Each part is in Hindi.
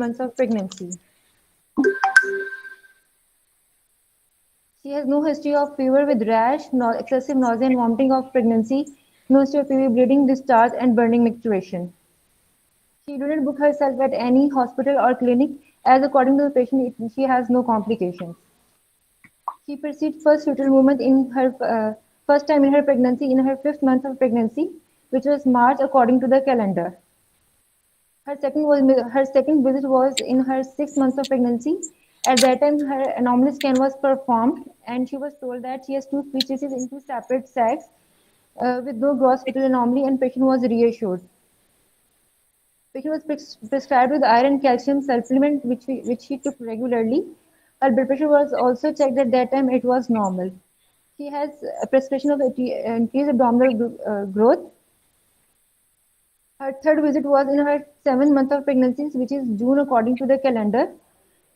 months of pregnancy. She has no history of fever with rash, no excessive nausea and vomiting of pregnancy, no history of PV bleeding, discharge, and burning micturition. She didn't book herself at any hospital or clinic, as according to the patient, she has no complications. She perceived first fetal movement in her first time in her pregnancy in her fifth month of pregnancy, which was March according to the calendar. Her second visit was in her 6 months of pregnancy. At that time, her anomaly scan was performed, and she was told that she has two fetuses in two separate sacs with no gross fetal anomaly, and patient was reassured. Patient was prescribed with iron calcium supplement, which she took regularly. Her blood pressure was also checked at that time; it was normal. She has a prescription of increased abdominal growth. Her third visit was in her 7th month of pregnancy, which is June according to the calendar,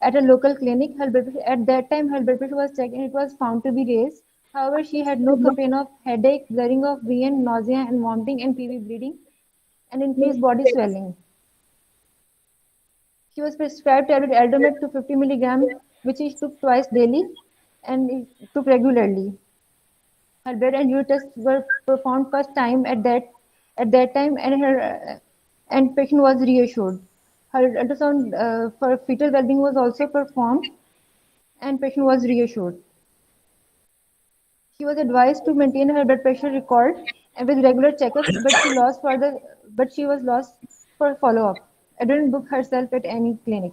at a local clinic. At that time, her blood pressure was checked and it was found to be raised. However, she had no complaint of headache, blurring of vision, nausea and vomiting, and PV bleeding, and increased body swelling. She was prescribed tablet Aldomet to 50 milligram, which she took twice daily and took regularly. Her blood and urine tests were performed first time at that time, and patient was reassured. Her ultrasound for fetal well-being was also performed, and patient was reassured. She was advised to maintain her blood pressure record and with regular checkups, but she was lost for follow-up. I didn't book herself at any clinic.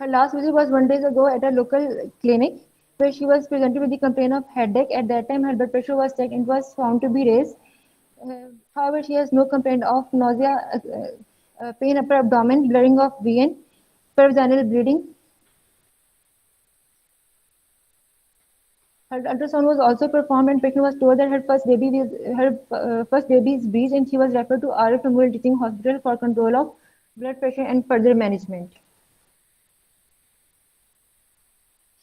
Her last visit was 1 day ago at a local clinic where she was presented with the complaint of headache. At that time, her blood pressure was checked and was found to be raised. However, she has no complaint of nausea, pain upper abdomen, blurring of vision, pervaginal bleeding. Her ultrasound was also performed, and patient was told that her first baby is breech, and she was referred to RF Memorial Teaching Hospital for control of blood pressure and further management.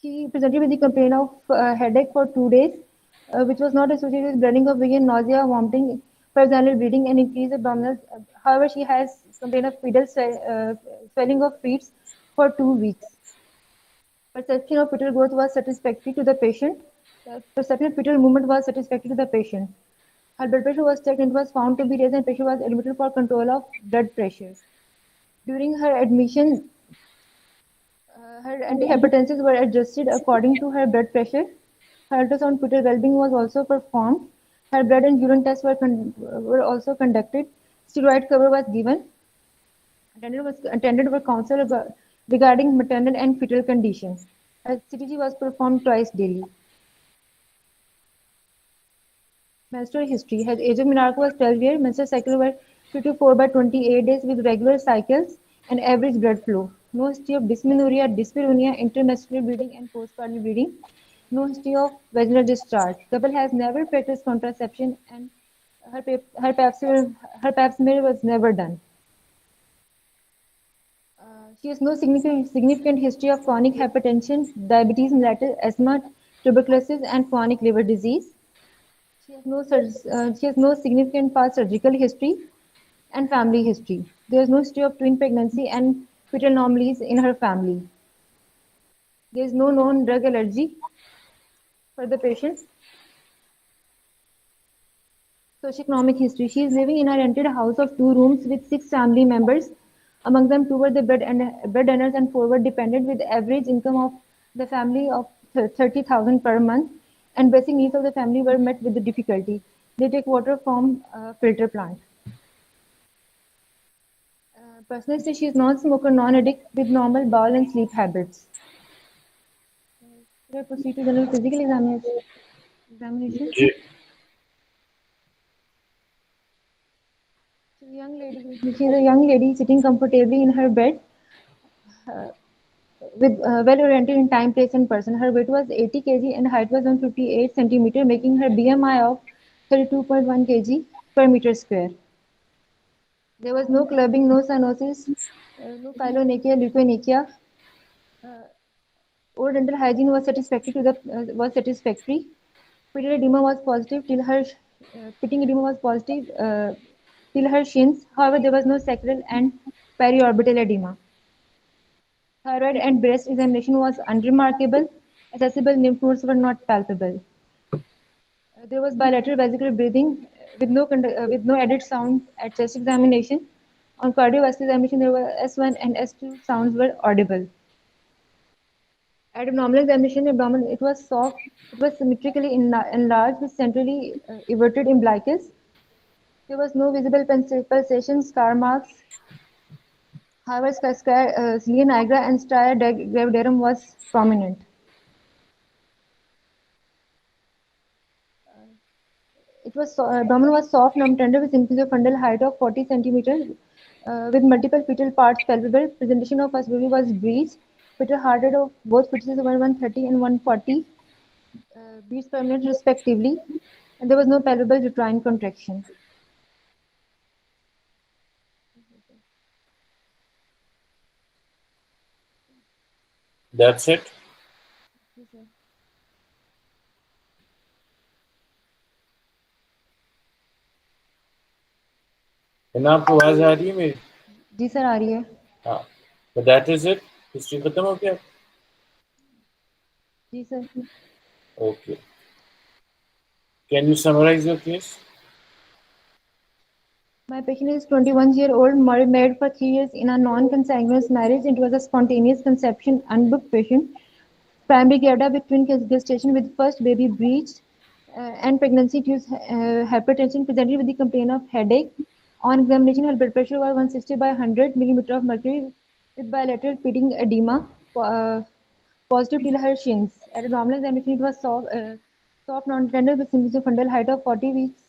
She presented with the complaint of headache for 2 days, which was not associated with blurring of vision, nausea, vomiting, pervaginal bleeding, and increased abdominal. However, she has complaint of swelling of feet for 2 weeks. Perception of fetal growth was satisfactory to the patient. Perception of fetal movement was satisfactory to the patient. Her blood pressure was checked and it was found to be raised, and patient was admitted for control of blood pressure. During her admission, her antihypertensives were adjusted according to her blood pressure. Her ultrasound fetal well-being was also performed. Her blood and urine tests were also conducted. Steroid cover was given. Attended were counseled regarding maternal and fetal condition. A CTG was performed twice daily. Menstrual history. Her age of menarche was 12 years. Menstrual cycle were 2 to 4 by 28 days with regular cycles and average blood flow. No history of dysmenorrhea, dyspareunia, intermenstrual bleeding, and postpartum bleeding. No history of vaginal discharge. Couple has never practiced contraception, and her pap smear was never done. She has no significant history of chronic hypertension, diabetes mellitus, asthma, tuberculosis, and chronic liver disease. She has no significant past surgical history and family history. There is no history of twin pregnancy and fetal anomalies in her family. There is no known drug allergy for the patient. Socioeconomic history. She is living in a rented house of 2 rooms with 6 family members. Among them, 2 were the bread earners and 4 were dependent, with average income of the family of 30,000 per month. And basic needs of the family were met with the difficulty. They take water from a filter plant. Personally, say she is non-smoker, non-addict, with normal bowel and sleep habits. Should I proceed to general physical examination? जी She is a young lady sitting comfortably in her bed, with well-oriented in time, place, and person. Her weight was 80 kg and height was 158 centimeter, making her BMI of 32.1 kg per meter square. There was no clubbing, no cyanosis, no pyelonekia, leukonychia. Oral dental hygiene was satisfactory. Pitting edema was positive till her pitting edema was positive till her shins. However, there was no sacral and periorbital edema. Thyroid and breast examination was unremarkable. Accessible lymph nodes were not palpable. There was bilateral vesicular breathing with no added sound at chest examination. On cardiovascular examination, there were S1 and S2 sounds were audible. At abdominal examination, abdomen it was soft. It was symmetrically enlarged with centrally everted umbilicus. There was no visible pulsation, scar marks. However, cilia nigra and stria gravidarum was prominent. Abdomen was soft, non-tender with increase of fundal height of 40 centimeters with multiple fetal parts palpable. Presentation of first baby was breech. Fetal heart rate of both fetuses were 130 and 140 beats per minute respectively. And there was no palpable uterine contraction. That's it. जी सर है ना, आपको आवाज आ रही है मेरी? जी सर आ रही है हाँ, but that is it. History खत्म हो गया. जी sir Okay. Can you summarize your case? My patient is 21-year-old, married for 3 years in a non-consanguineous marriage. It was a spontaneous conception, unbooked patient. Primary GERDA between gestation with first baby breech and pregnancy-induced hypertension presented with the complaint of headache. On examination, her blood pressure was 160 by 100 millimeter of mercury with bilateral feeding edema, positive till her shins. At abdominal examination, it was soft non-tender with symptoms of fundal height of 40 weeks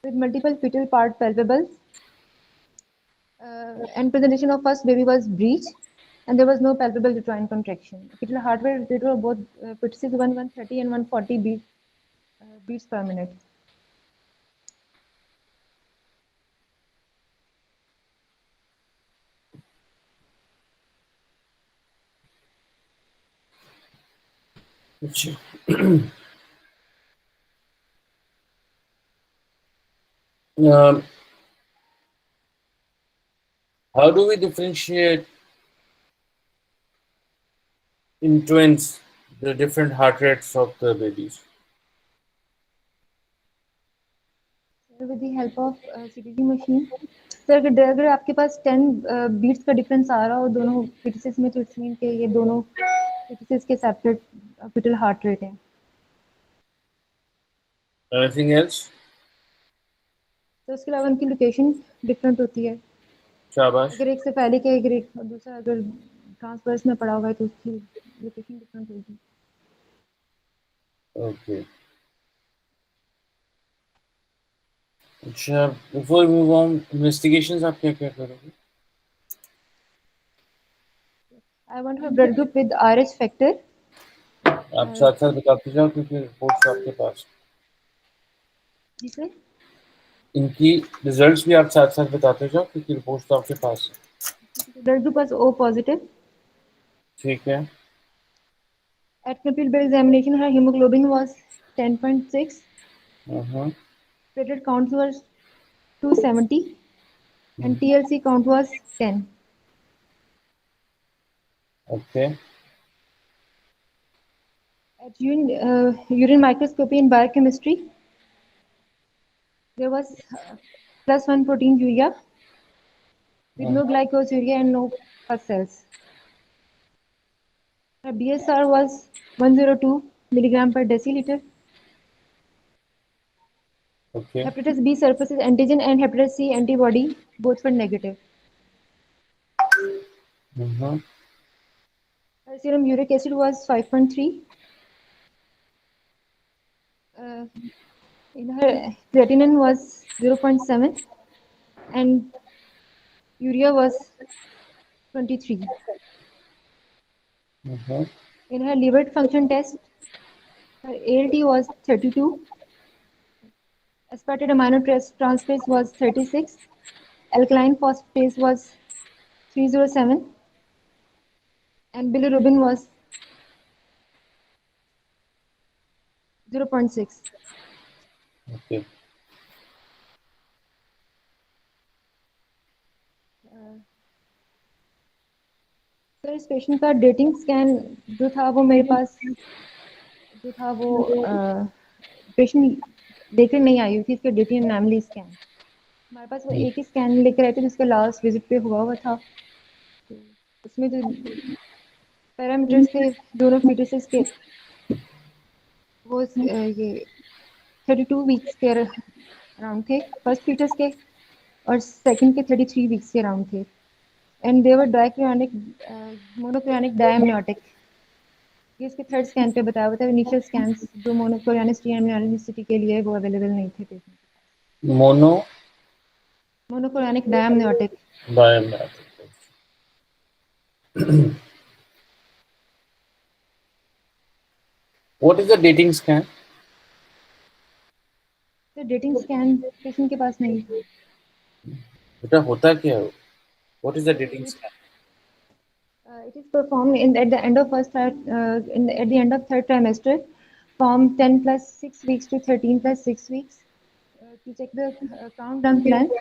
with multiple fetal part palpables. And presentation of first baby was breech, and there was no palpable uterine contraction. Fetal heart rate were both fetuses 130 and 140 beats per minute. अच्छा. Um, how do we differentiate in twins the different heart rates of the babies? With the help of CTG machine. Sir अगर आपके पास 10 बीट्स का डिफरेंस आ रहा हो दोनों फिटसेस में तो इट्स मीन कि ये दोनों फिटसेस के सेपरेट फिटल हार्ट रेट है. Anything else? तो उसके अलावा उनकी लोकेशन डिफरेंट होती है. शाबाश. अगर एक से पहले के अगर एक दूसरा अगर ट्रांसवर्स में पड़ा हुआ है तो उसकी लोकेशन डिफरेंट होगी. Okay. अच्छा, before we move on, investigations आप क्या क्या करोगे? I want her blood group with RH factor. आप साथ साथ बताते जाओ क्योंकि रिपोर्ट्स आपके पास. जी सर. इनकी रिजल्ट्स भी आप साथ साथ बताते जाओ क्योंकि रिपोर्ट्स तो आपके पास है. Blood group was O positive. ठीक है. At complete blood examination, her hemoglobin was 10.6. Uh-huh. Platelet counts were 270 and TLC count was 10. Okay. At urine microscopy in biochemistry, there was plus 1 protein urea with no glycosuria and no pus cells. Her BSR was 102 milligram per deciliter. Okay. Hepatitis B surface antigen and hepatitis C antibody both were negative. Uh-huh. Her serum uric acid was 5.3. In her creatinine was 0.7 and urea was 23. Uh-huh. In her liver function test, her ALT was 32, aspartate amino transferase was 36, alkaline phosphatase was 307, and bilirubin was 0.6. Okay. Sir इस पेशेंट का डेटिंग स्कैन जो था वो मेरे पास जो था वो पेशेंट लेकर नहीं आई हुई थी, इसके डेटिंग एनोमली स्कैन हमारे पास वो एक ही स्कैन लेकर आए थे जिसका लास्ट विजिट पे हुआ हुआ था। तो उसमें जो पैरामीटर्स थे दोनों फीटसेस के वो ये 32 वीक्स के अराउंड थे फर्स्ट फीटस के, और सेकंड के 33 वीक्स के अराउंड थे। And they were diachronic monochronic डायमनियोटिक। ये इसके थर्ड स्कैन पे बताया हुआ था। इनिशियल स्कैन्स जो मोनोक्रोनिसिटी एंड एमनियोनिसिटी के लिए वो अवेलेबल नहीं थे patient. Mono monochronic डायमनियोटिक। Biometric. What is the dating scan? तो डेटिंग स्कैन पेशेंट के पास नहीं था। बेटा होता क्या है? What is the So dating scan? it is performed at the end of at the end of third trimester, from 10 plus 6 weeks to 13 plus 6 weeks, to check the count dump length,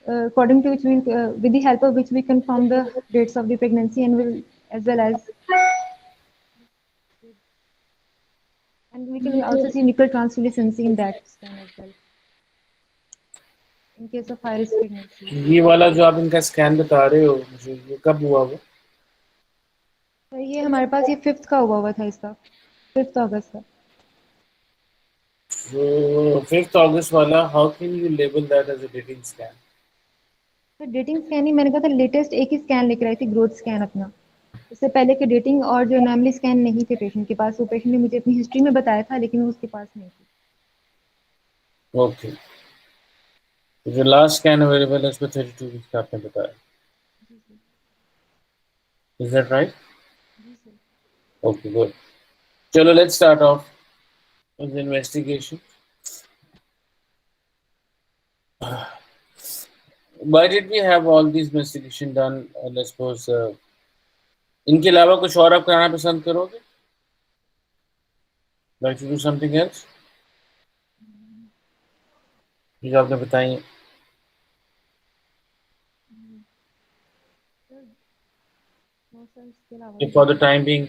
according to which we with the help of which we confirm the dates of the pregnancy and will as well as and we can also see nickel translucency in that scan as well in case of high risk pregnancy. ये वाला जो आप इनका स्कैन बता रहे हो मुझे, ये कब हुआ वो? तो ये हमारे पास ये 5th का हुआ था, इसका 5th अगस्त का। So 5th August वाला, how can you label that as a dating scan? तो डेटिंग स्कैन ही मैंने कहा था, लेटेस्ट एक ही स्कैन लेकर आई थी, ग्रोथ स्कैन अपना। उससे पहले के डेटिंग और जो एनोमली स्कैन नहीं थे पेशेंट के पास। वो पेशेंट ने मुझे अपनी हिस्ट्री में बताया था लेकिन वो उसके पास नहीं थी। Okay. तो जो लास्ट स्कैन अवेलेबल है उसमें 32 वीक्स का आपने बताया. जी सर। Is that right? जी सर। Okay, good. चलो let's start off with the investigation. Why did we have all these investigation done? Let's suppose इनके अलावा कुछ और आप कराना पसंद करोगे? Like to do something else? जो आपने बताई. नो सर, इसके अलावा For the time being.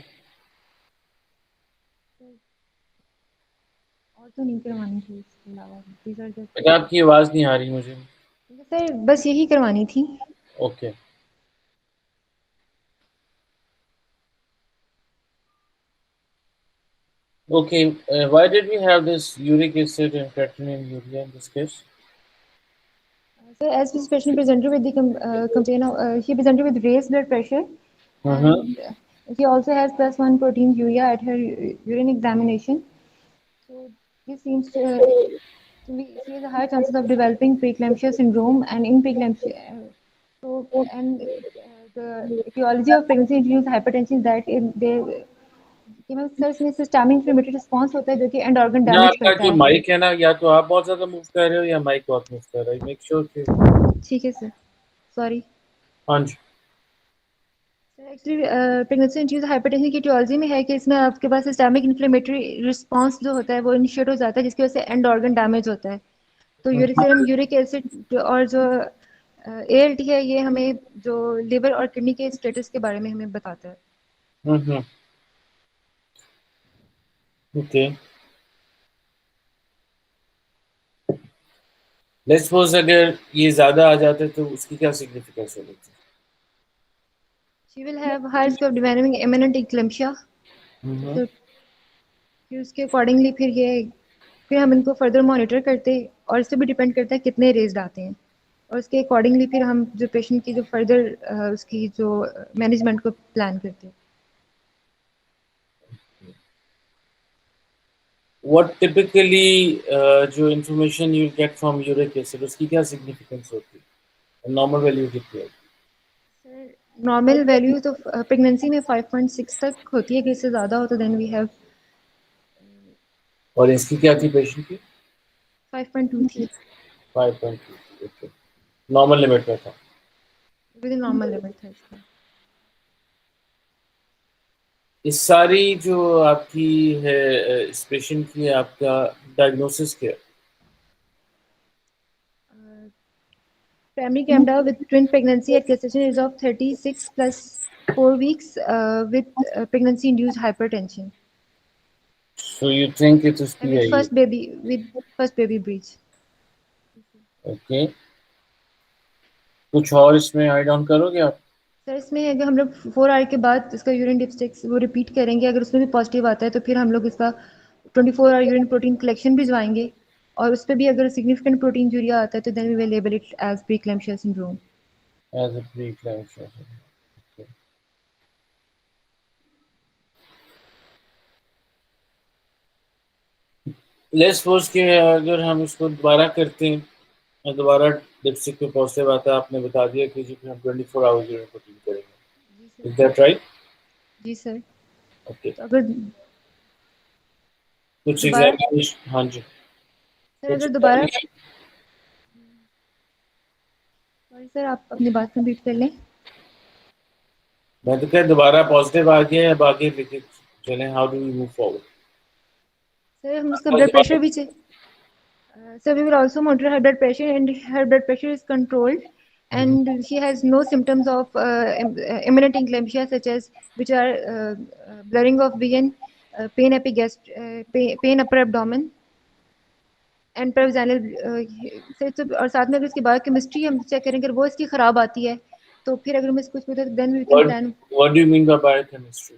और तो नहीं करवानी थी इसके अलावा। दीज आर जस्ट बेटा आपकी आवाज नहीं आ रही मुझे. सर बस यही करवानी थी। Okay. Okay, why did we have this uric acid and creatinine urea in this case? So as this patient presented with the complaint of he presented with raised blood pressure, Mm-hmm. and he also has +1 protein urea at her urine examination. So this seems to be, she has a high chances of developing preeclampsia syndrome, and in preeclampsia, so and the etiology of pregnancy-induced hypertension is that they कि मैं सर इसमें सिस्टमिक इन्फ्लेमेटरी रिस्पॉन्स होता है जो कि एंड ऑर्गन ना डैमेज आपका करता जो है। माइक है ना, या तो आप बहुत ज्यादा मूव कर रहे हो या माइक बहुत मूव कर रहा है. मेक श्योर कि. ठीक है सर, सॉरी। हाँ जी. एक्चुअली प्रेगनेंसी इंड्यूस्ड हाइपरटेंशन की etiology में है कि इसमें आपके पास सिस्टमिक इन्फ्लेमेटरी रिस्पॉन्स जो होता है वो इनिशिएट हो जाता है, जिसकी वजह से एंड ऑर्गन डैमेज होता है। तो यूरिक यूरिक एसिड और जो ALT है ये हमें जो लिवर और किडनी के स्टेटस के बारे में हमें बताता है। हम्म. ओके. लेट्स सपोज अगर ये ज्यादा आ जाता है तो उसकी क्या सिग्निफिकेंस होगी? She will have high risk of developing imminent eclampsia. Hmm. तो फिर उसके अकॉर्डिंगली फिर हम इनको फर्दर मॉनिटर करते, और इससे भी डिपेंड करता है कितने रेज्ड आते हैं, और उसके अकॉर्डिंगली फिर हम जो पेशेंट की जो फर्दर उसकी जो मैनेजमेंट को प्लान करते हैं। What typically जो information you get from uric acid उसकी क्या significance होती है? नॉर्मल वैल्यू कितनी है? सर नॉर्मल वैल्यू तो प्रेगनेंसी में 5.6 तक होती है, कि इससे ज़्यादा हो तो देन वी हैव और इसकी क्या थी पेशेंट की? 5.2 थी। 5.2. ओके. नॉर्मल लिमिट में था. विद इन नॉर्मल लिमिट था इसका। इस सारी जो आपकी है इस पेशेंट की आपका डायग्नोसिस क्या है? Primary came down with twin pregnancy at gestation age of 36 plus 4 weeks with pregnancy induced hypertension So you think it is and with PIU? first baby breach. Okay, कुछ और इसमें ऐड ऑन करोगे आप? सर इसमें अगर हम लोग 4 आवर के बाद इसका यूरिन डिप्स्टिक्स वो रिपीट करेंगे, अगर उसमें भी पॉजिटिव आता है तो फिर हम लोग इसका 24 आवर यूरिन प्रोटीन कलेक्शन भिजवाएंगे और उस पर भी अगर सिग्निफिकेंट प्रोटीन यूरिया आता है तो then we will label it as preeclampsia syndrome. As a pre. Let's suppose कि अगर हम इसको दोबारा करते हैं और दोबारा डिप्सिक पे पॉजिटिव आता है, आपने बता दिया कि जी फिर हम 24 आवर्स यूरिन प्रोटीन जी करेंगे, सर। Is that right? जी सर। ओके, तो अगर कुछ दोबारा एग्जामिनेशन, हाँ जी, सर कुछ अगर दोबारा सॉरी सर आप अपनी बात कंप्लीट कर लें। मैं तो क्या दोबारा पॉजिटिव आ गया है, अब आगे लेके चलें, how do we move forward? Sir हम उसका ब्लड प्रेशर भी check so we will also monitor her blood pressure and her blood pressure is controlled and she has no symptoms of imminent eclampsia such as which are blurring of vision, pain upper abdomen and pervaginal और साथ में अगर इसकी बायोकेमिस्ट्री हम चेक करेंगे अगर वो इसकी खराब आती है तो फिर अगर हमें कुछ पूछे तो then we can plan. What do you mean by biochemistry?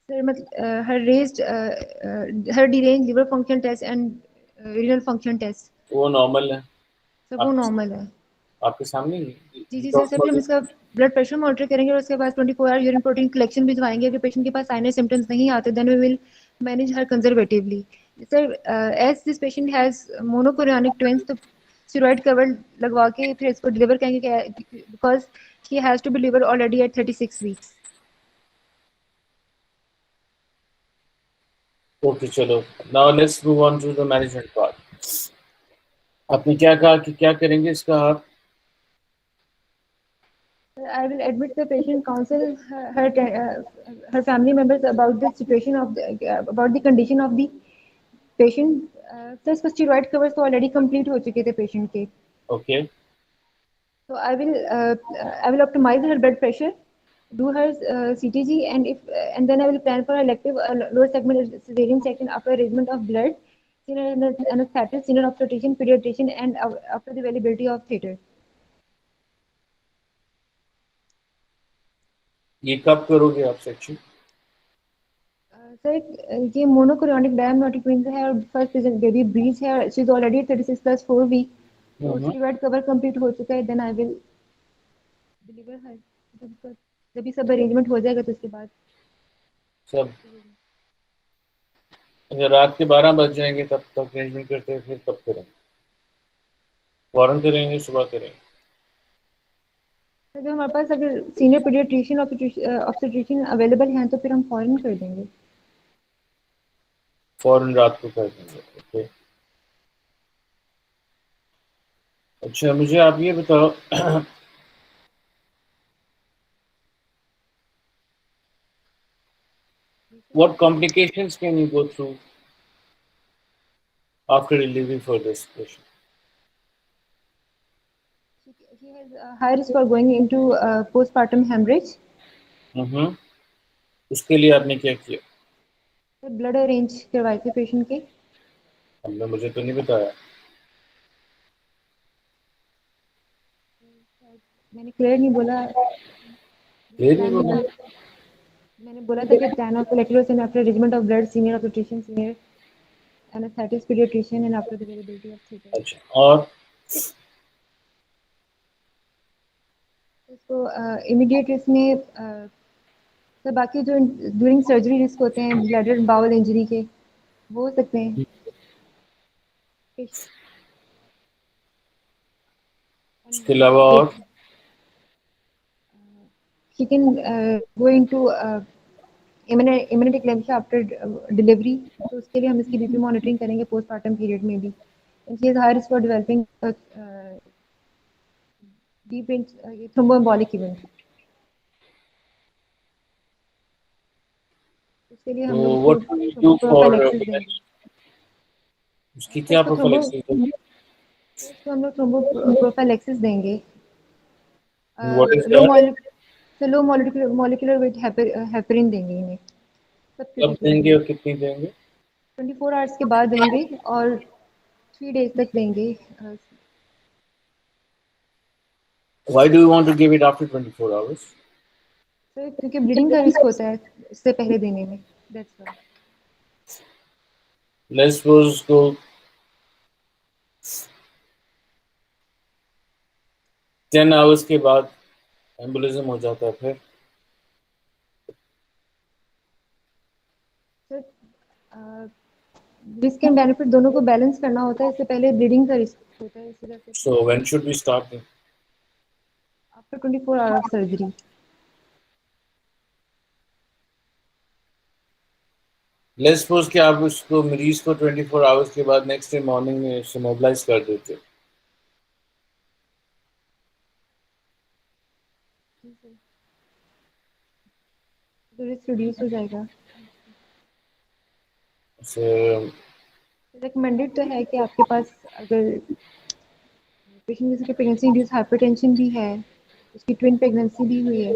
Sir मतलब her deranged liver function test and renal function test वो नॉर्मल है सब वो आपके नॉर्मल है। आपके सामने ही जी सर सर फिर हम इसका ब्लड प्रेशर मॉनिटर करेंगे और उसके बाद 24 आवर यूरिन प्रोटीन कलेक्शन भिजवाएंगे। अगर पेशेंट के पास साइनस सिम्टम्स नहीं आते then we will manage her conservatively. Sir as this patient has monochorionic twins तो स्टेरॉइड कवर लगवा के फिर इसको डिलीवर करेंगे because she has to be deliver already at 36 weeks. Okay, चलो, now let's move on to the management part. आपने क्या कहा कि क्या करेंगे इसका आप? I will admit the patient, counsel her family members about the situation of about the condition of the patient. तो इसका स्टेरॉइड कवर्स तो ऑलरेडी कंप्लीट हो चुके थे पेशेंट के। Okay, So I will optimize her blood pressure, do her CTG, and then I will plan for her elective lower segment cesarean section after arrangement of blood, senior anesthetist, senior obstetrician, pediatrician, and after the availability of theatre. ये कब करोगे आप सेक्शन? सर ये मोनोकोरियोनिक डायमनोटिक ट्विंस है और फर्स्ट बेबी ब्रीच है, she is already 36 plus 4 week, तो स्टेरॉइड कवर कंप्लीट हो चुका है, then I will deliver her जब भी सब अरेंजमेंट हो जाएगा तो उसके बाद सब अगर रात के 12 बज जाएंगे तब तक अरेंजमेंट करते हैं, फिर कब करेंगे? फौरन करेंगे, सुबह करेंगे? अगर हमारे पास अगर सीनियर पीडियाट्रिशियन ऑब्स्टेट्रिशियन अवेलेबल हैं तो फिर हम फॉरन कर देंगे। फौरन रात को कर देंगे, ओके। अच्छा, मुझे आप ये बताओ what complications can you go through after delivery for this patient? She has a high risk for going into postpartum hemorrhage. उसके लिए आपने क्या किया? ब्लड अरेंज करवाए थे पेशेंट के। हमने मुझे तो नहीं बताया। मैंने क्लियर नहीं बोला। क्लियर नहीं बोला? मैंने बोला था कि plan of collaterals and after arrangement of blood, senior obstetrician, senior anesthetist, pediatrician, and after the availability of theatre. अच्छा, और इसको इमीडिएट इसमें तो बाकी जो ड्यूरिंग सर्जरी रिस्क होते हैं ब्लैडर बाउल इंजरी के वो हो सकते हैं। उसके अलावा और she can go into imminent eclampsia after delivery, तो उसके लिए हम इसकी बीपी मॉनिटरिंग करेंगे पोस्टमार्टम पीरियड में भी। and she is high risk for developing deep thromboembolic event, उसके लिए हम लोग what do you do for prophylaxis देंगे। उसकी तो क्या इसको थ्रोम्बो प्रोफिलैक्सिस है? तो उसको हम लोग थ्रोम्बोप्रोफाइलेक्सिस देंगे। What is low that? Molecular weight heparin देंगे इन्हें कब सब्क्यूटेनियस। देंगे और कितनी देंगे? 24 आवर्स के बाद देंगे और 3 डेज तक देंगे। Why do you want to give it after 24 hours? Sir क्योंकि ब्लीडिंग का रिस्क होता है इससे पहले देने में, दैट्स व्हाई। Let's suppose को 10 आवर्स के बाद एम्बोलिज्म हो जाता है फिर? सर रिस्क एंड बेनिफिट दोनों को बैलेंस करना होता है, इससे पहले ब्लीडिंग का रिस्क होता है, इस वजह से So when should we start then? After 24 hour surgery. Let's suppose कि आप उसको मरीज को 24 आवर्स के बाद नेक्स्ट डे मॉर्निंग में उसे मोबिलाइज कर देते। तो रिस्क रिड्यूस हो जाएगा। So, रिकमेंडेड तो है कि आपके पास अगर पेशेंट जिसकी प्रेगनेंसी इंड्यूस हाइपरटेंशन भी है, उसकी ट्विन प्रेगनेंसी भी हुई है,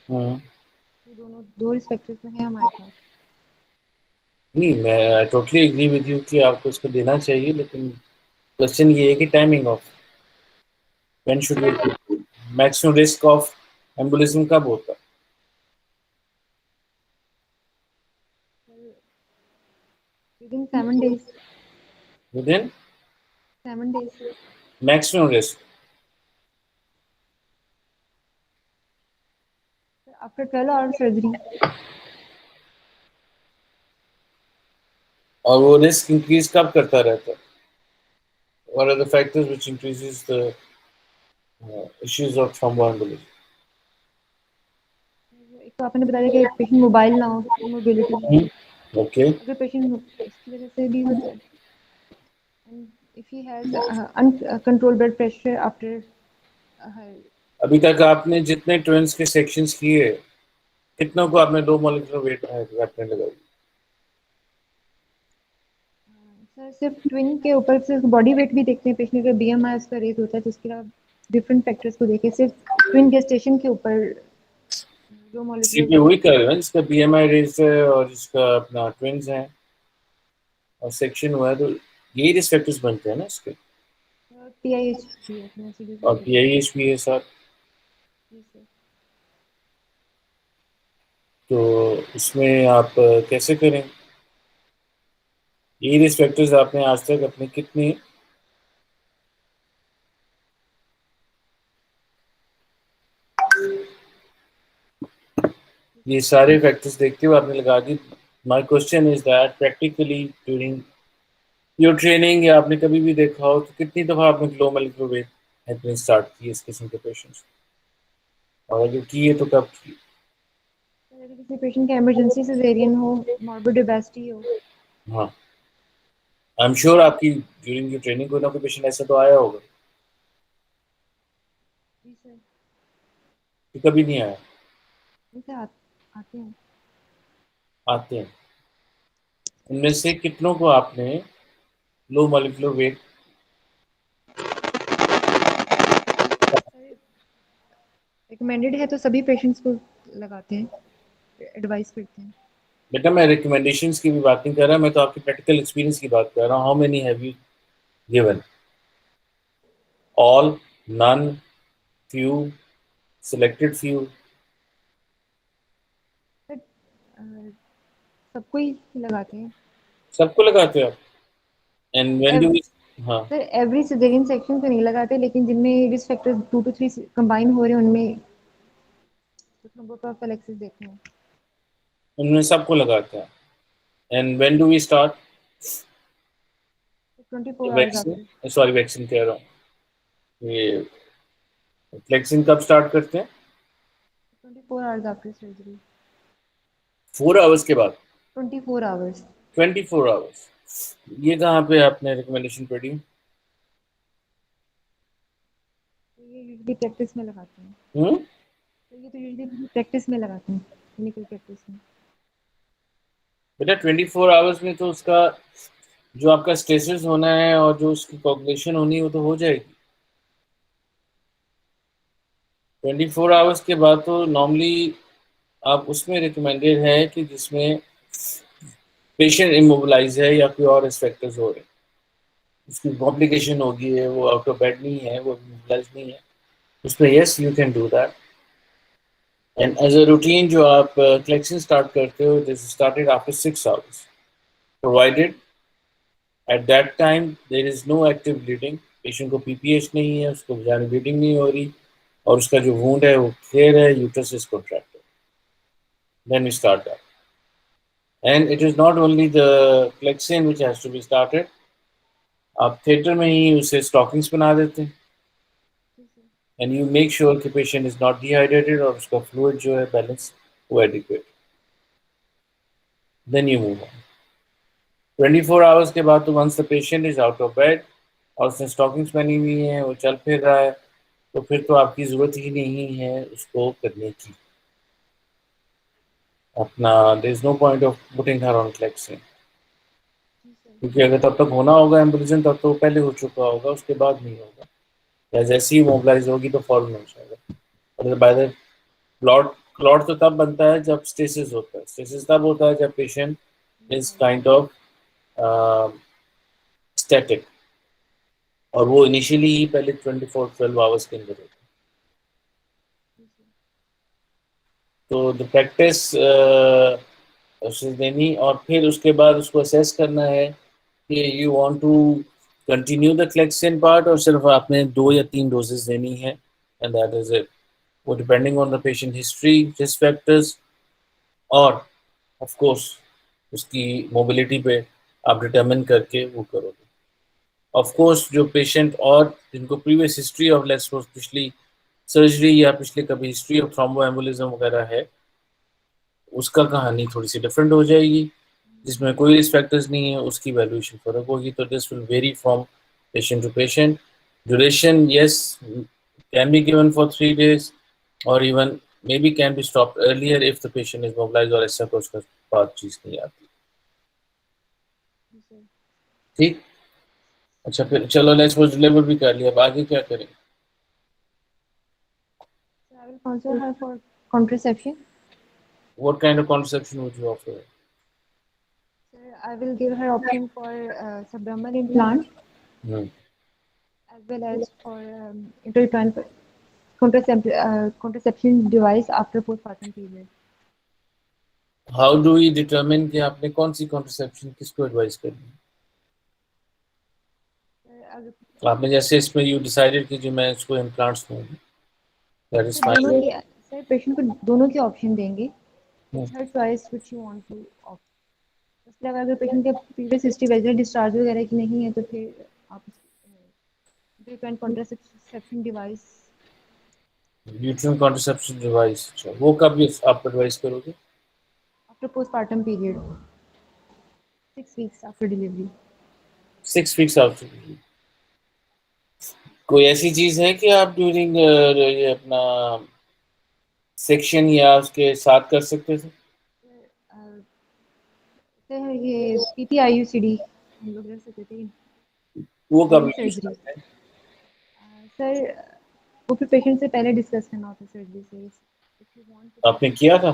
हाँ। तो दोनों दो रिस्क फैक्टर्स में है हमारे पास। नहीं, मैं टोटली एग्री विद यू कि आपको उसको देना चाहिए, लेकिन क्वेश्चन ये है कि timing of when should we, maximum risk of embolism कब होता है? Within 7 days. Within 7 days. Maximum risk. After 12 hour surgery. और वो रिस्क इंक्रीज कब करता रहता है? What are the factors which increases the issues of thromboembolism? एक तो आपने बता दिया कि पेशेंट मोबाइल ना हो, मोबिलिटी। Okay. अगर पेशेंट इसकी वजह से भी होता है, and if he has uncontrolled blood pressure after. अभी तक आपने जितने ट्विंस के सेक्शंस किए, कितनों को आपने लो मॉलिक्यूलर वेट रखने लगाई? सर सिर्फ ट्विन के ऊपर सिर्फ बॉडी वेट भी देखते हैं पेशेंट का, बीएमआई उसका रेज होता है, तो उसके अलावा डिफरेंट फैक्टर्स को देखे सिर्फ ट्विन गेस्टेशन के ऊपर जो इसी मॉलिक्यूलर पे वेट। वही कर रहे हैं जिसका बीएमआई रेज है और जिसका अपना ट्विंस है और सेक्शन हुआ है, तो यही रिस्क फैक्टर्स बनते हैं ना इसके। टीआईएच भी है, प्रेगनेंसी और हाइपरटेंशन। पीआईएच भी है साथ। जी सर। तो इसमें आप कैसे करें? यही रिस्क फैक्टर्स आपने आज तक अपने कितने, ये सारे फैक्टर्स देखते हुए आपने लगा दी। My question is that practically during your training या आपने कभी भी देखा हो तो कितनी दफा आपने low molecular weight heparin start की इस किस्म के पेशेंट्स, और अगर की है तो कब की? अगर किसी पेशेंट का इमरजेंसी सिजेरियन हो, मॉर्बिड ओबेसिटी हो। हाँ, आई एम श्योर आपकी ड्यूरिंग योर ट्रेनिंग कोई ना कोई पेशेंट ऐसा तो आया होगा जी सर। कि कभी नहीं आया? इनसे आते हैं। आते हैं। उनमें से कितनों को आपने low molecular weight? Sir recommended है तो सभी पेशेंट्स को लगाते हैं, एडवाइस करते हैं। बेटा मैं रिकमेंडेशंस की भी बात नहीं कर रहा, मैं तो आपकी प्रैक्टिकल एक्सपीरियंस की बात कर रहा हूँ। How many have you given? All, none, few, selected few? Sir सबको ही लगाते हैं। सबको लगाते हो आप? And when do we, we? हाँ। सर एवरी सिजेरियन सेक्शन को नहीं लगाते, लेकिन जिनमें रिस्क फैक्टर्स 2 to 3 कंबाइन हो रहे हैं उनमें तो थ्रोम्बोप्रोफाइलेक्सिस देते हैं। उनमें सबको लगाते हैं। And when do we start 24 hours after. Vaccine, sorry vaccine कह रहा हूँ, ये वैक्सीन कब स्टार्ट करते हैं? 24 आवर्स आफ्टर सर्जरी। 4 आवर्स के बाद? 24 आवर्स। 24 आवर्स? ये कहाँ पे आपने रिकमेंडेशन पढ़ी? तो ये यूजली प्रैक्टिस में लगाते हैं। हम्म। तो ये तो यूजली प्रैक्टिस में लगाते हैं, क्लिनिकल प्रैक्टिस में। बेटा 24 आवर्स में तो उसका जो आपका स्टेसिस होना है और जो उसकी कोगुलेशन होनी है वो तो हो जाएगी। 24 आवर्स के बाद तो नॉर्मली आप उसमें रिकमेंडेड है कि जिसमें पेशेंट इमोबिलाइज है या कोई और रिस्क फैक्टर्स हो रहे हैं, उसकी कॉम्प्लिकेशन होगी है, वो आउट ऑफ बेड नहीं है, वो इमोबिलाइज नहीं है, उसमें yes you can do that. And as a routine जो आप कलेक्शन स्टार्ट करते हो, this started after 6 hours, provided at that time there is no active bleeding, patient को पीपीएच नहीं है, उसको जान ब्लीडिंग नहीं हो रही, और उसका जो वुंड है वो क्लियर है, uterus is contracted, then we start that. And it is not only the Clexane which has to be started, आप थिएटर में ही उसे स्टॉकिंग्स बना देते हैं, एंड यू मेक श्योर कि पेशेंट इज नॉट डिहाइड्रेटेड और उसका फ्लूइड जो है बैलेंस वो adequate, then you move on. 24 hours के बाद तो once the patient is out of bed और उसने स्टॉकिंग्स पहनी हुई हैं, वो चल फिर रहा है, तो फिर तो आपकी ज़रूरत ही नहीं है उसको करने की, अपना there is no point of putting her on Clexane, क्योंकि अगर तब तक होना होगा एम्बुलिज्म तब तो पहले हो चुका होगा, उसके बाद नहीं होगा, या जैसे ही मोबिलाइज होगी तो फॉरन हो जाएगा। और बाय द क्लॉट, क्लॉट तो तब बनता है जब स्टेसिस होता है, स्टेसिस तब होता है जब patient is kind of static, और वो इनिशियली ही पहले 12 आवर्स के अंदर होता है। तो द प्रैक्टिस उसे देनी, और फिर उसके बाद उसको असेस करना है कि you want to continue the Clexane part, और सिर्फ आपने 2 या 3 डोजेस देनी है, एंड दैट इज इट। वो depending on the patient history, risk factors, और ऑफ कोर्स उसकी मोबिलिटी पे आप डिटरमिन करके वो करोगे। ऑफ कोर्स जो पेशेंट और जिनको previous history of let's suppose पिछली सर्जरी या पिछले कभी हिस्ट्री ऑफ थ्रोम्बो एम्बोलिज्म वगैरह है, उसका कहानी थोड़ी सी डिफरेंट हो जाएगी। जिसमें कोई रिस्क फैक्टर्स नहीं है उसकी वैल्यूएशन फर्क होगी, तो this will vary from patient to patient. Duration yes can be given for 3 days, और even maybe can be stop earlier if the patient is mobilise, और ऐसा कुछ उसका बात चीज़ नहीं आती। ठीक, अच्छा फिर चलो लेट्स सपोज डिलीवर भी कर लिया, अब आगे क्या करें? I will counsel her for contraception. What kind of contraception would you offer? Sir, I will give her option for subdermal implant Hmm. as well as for intrauterine contraception device after postpartum period. How do we determine कि आपने कौन सी contraception किसको एडवाइस करनी है? आपने जैसे इसमें यू डिसाइडेड कि जो मैं इसको इम्प्लांट्स दूंगी, दैट इज दोनों फाइन। की सर पेशेंट को दोनों की ऑप्शन देंगे, her choice which you want to opt. उसके अलावा अगर पेशेंट के प्रीवियस हिस्ट्री वेजिनल डिस्चार्ज वगैरह की नहीं है तो फिर आप uterine contraception device uterine contraception device, अच्छा वो कब आप एडवाइस करोगे? After postpartum period 6 weeks after delivery. 6 weeks after. कोई ऐसी चीज है कि आप ड्यूरिंग ये अपना सेक्शन या उसके साथ कर सकते थे? सर ये PPIUCD हम लोग रख सकते थे वो कब ड्यूरिंग यूज सर्जरी। करते हैं? सर वो फिर पेशेंट से पहले डिस्कस करना होता है सर्जरी से। इफ यू वांट तो आपने किया था?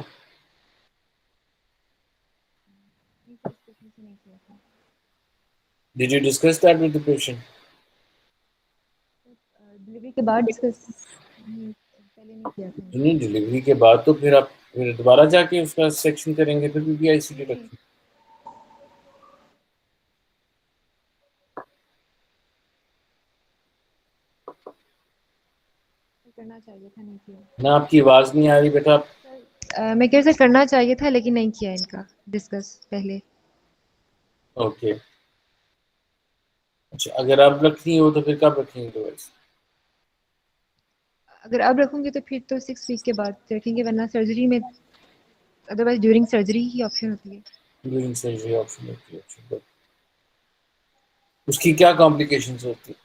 पेशेंट से नहीं किया था। Did you discuss that with the patient? Delivery के बाद डिस्कस पहले नहीं किया था। नहीं, डिलीवरी के बाद तो फिर आप फिर दोबारा जाके उसका सेक्शन करेंगे, फिर भी आईसीडी रखेंगे। करना चाहिए था, नहीं किया। ना आपकी आवाज नहीं आ रही बेटा। मैं कह रही सर करना चाहिए था लेकिन नहीं किया इनका डिस्कस पहले। ओके, अच्छा अगर आप रखनी हो तो फिर कब रखेंगे डिवाइस? अगर अब रखूंगी तो फिर तो 6 week के बाद रखेंगे, वरना सर्जरी में अदरवाइज ड्यूरिंग सर्जरी ही ऑप्शन होती है। ड्यूरिंग सर्जरी ऑप्शन होती है, अच्छा। उसकी क्या कॉम्प्लिकेशंस होती है?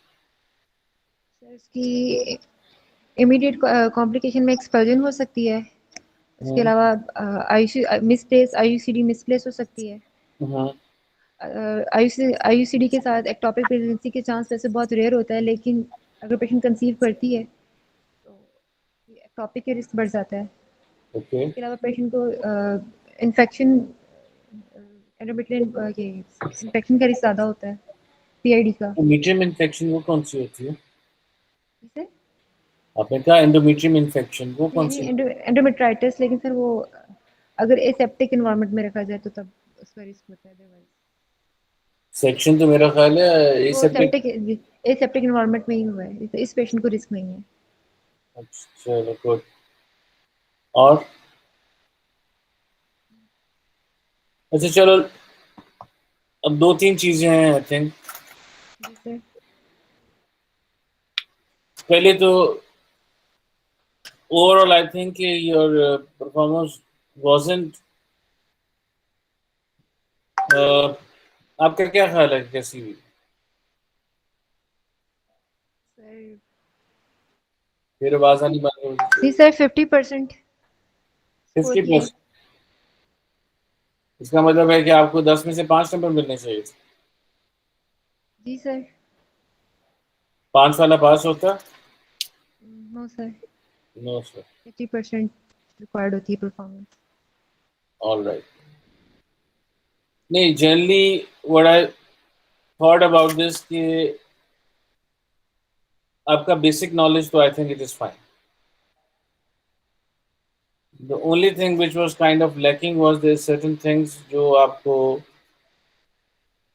सर इसकी इमीडिएट कॉम्प्लिकेशन में एक्सपर्जन हो सकती है। उसके हम्म, अलावा मिसप्लेस IUCD मिसप्लेस हो सकती है। हम्म, आईयूसीडी के साथ एक्टोपिक प्रेगनेंसी के चांस वैसे बहुत रेयर होता है, लेकिन अगर पेशेंट कंसीव करती है तो एक्टोपिक के रिस्क बढ़ जाता है। ओके। इसके अलावा पेशेंट को इन्फेक्शन एंडोमेट्रियल ये इन्फेक्शन का रिस्क ज़्यादा होता है, पीआईडी का। एंडोमेट्रियम इन्फेक्शन वो कौन सी होती है? जिसे आपने कहा एंडोमेट्रियम इन्फेक्शन, वो कौन नहीं सी? एंडोमेट्राइटिस, लेकिन सर वो अगर एसेप्टिक एनवायरनमेंट में रखा जाए तो तब उसका रिस्क होता है। अदरवाइज सेक्शन तो मेरा ख्याल है वो एसेप्टिक। एसेप्टिक एनवायरनमेंट में ही हुआ है, इस पेशेंट को रिस्क नहीं है। अच्छा चलो गुड। और अच्छा चलो, अब दो तीन चीजें हैं आई थिंक। Ji sir. पहले तो overall I think your performance wasn't, आपका क्या ख्याल है कैसी हुई? सर फिर आवाज आनी बंद हो गई। जी सर 50% स्कोर फिफ्टी किया है। परसेंट इसका मतलब है कि आपको 10 में से 5 नंबर मिलने चाहिए थे। जी सर। 5 वाला पास होता? No sir, no sir. 80% required होती है परफॉर्मेंस। All right. नहीं, generally what I thought about this कि आपका बेसिक नॉलेज तो I think it is fine. The only thing which was kind of lacking was there certain things जो आपको